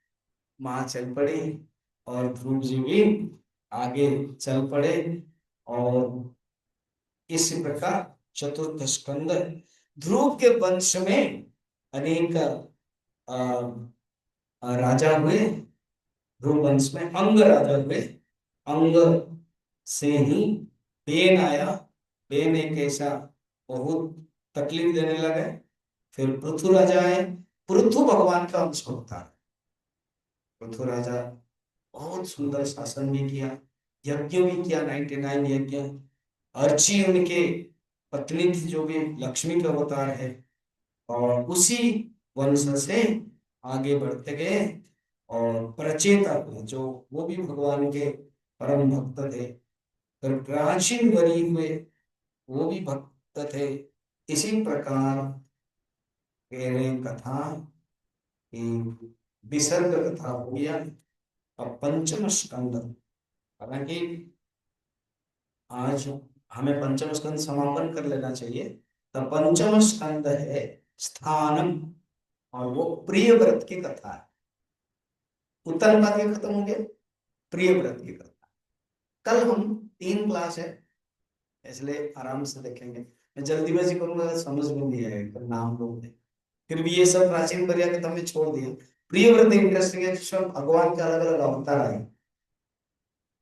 Speaker 1: माँ चल पड़ी और ध्रुव जी भी आगे चल पड़े। और इस प्रकार चतुर्थ स्कंद, ध्रुव के वंश में अनेक राजा हुए। ध्रुव वंश में अंग राजा हुए। अंग से ही बेन आया। बेन एक ऐसा बहुत तकलीफ देने लगे। फिर पृथु राजा आए। पृथु भगवान का अंश होता है। पृथु राजा बहुत सुंदर शासन भी किया, यज्ञ भी किया, 99 यज्ञ। अर्ची उनके पत्नी थी, जो भी लक्ष्मी का अवतार है। और उसी वंश से आगे बढ़ते गए। और प्रचेता हुए, जो वो भी भगवान के परम भक्त थे। फिर प्राचीन वरी हुए, वो भी भक्त थे। इसी प्रकार कह रहे कथा कि विसर्ग कथा हो गया। अब पंचम स्कंद, हालांकि आज हमें पंचम स्कंद समापन कर लेना चाहिए। तो पंचम स्कंद है स्थानम, और वो प्रिय व्रत की कथा है। उत्तर वाक्य खत्म हो गया, प्रिय व्रत की कथा। कल हम 3 क्लास है, इसलिए आराम से देखेंगे। मैं जल्दीबाजी करूंगा, समझ में नहीं आएगा, नाम लोग ने। फिर भी ये सब प्राचीन पर्या के में छोड़ दिया। प्रिय व्रत इंटरेस्टिंग है, जिसमें भगवान के अलग अलग अवतार आए।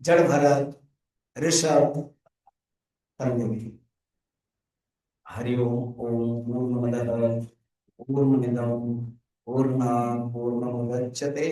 Speaker 1: जड़ भरत, ऋषभ, कलयुगी। हरि ओम। ओम पूर्णमदः पूर्णमिदं पूर्णात् पूर्णमुदच्यते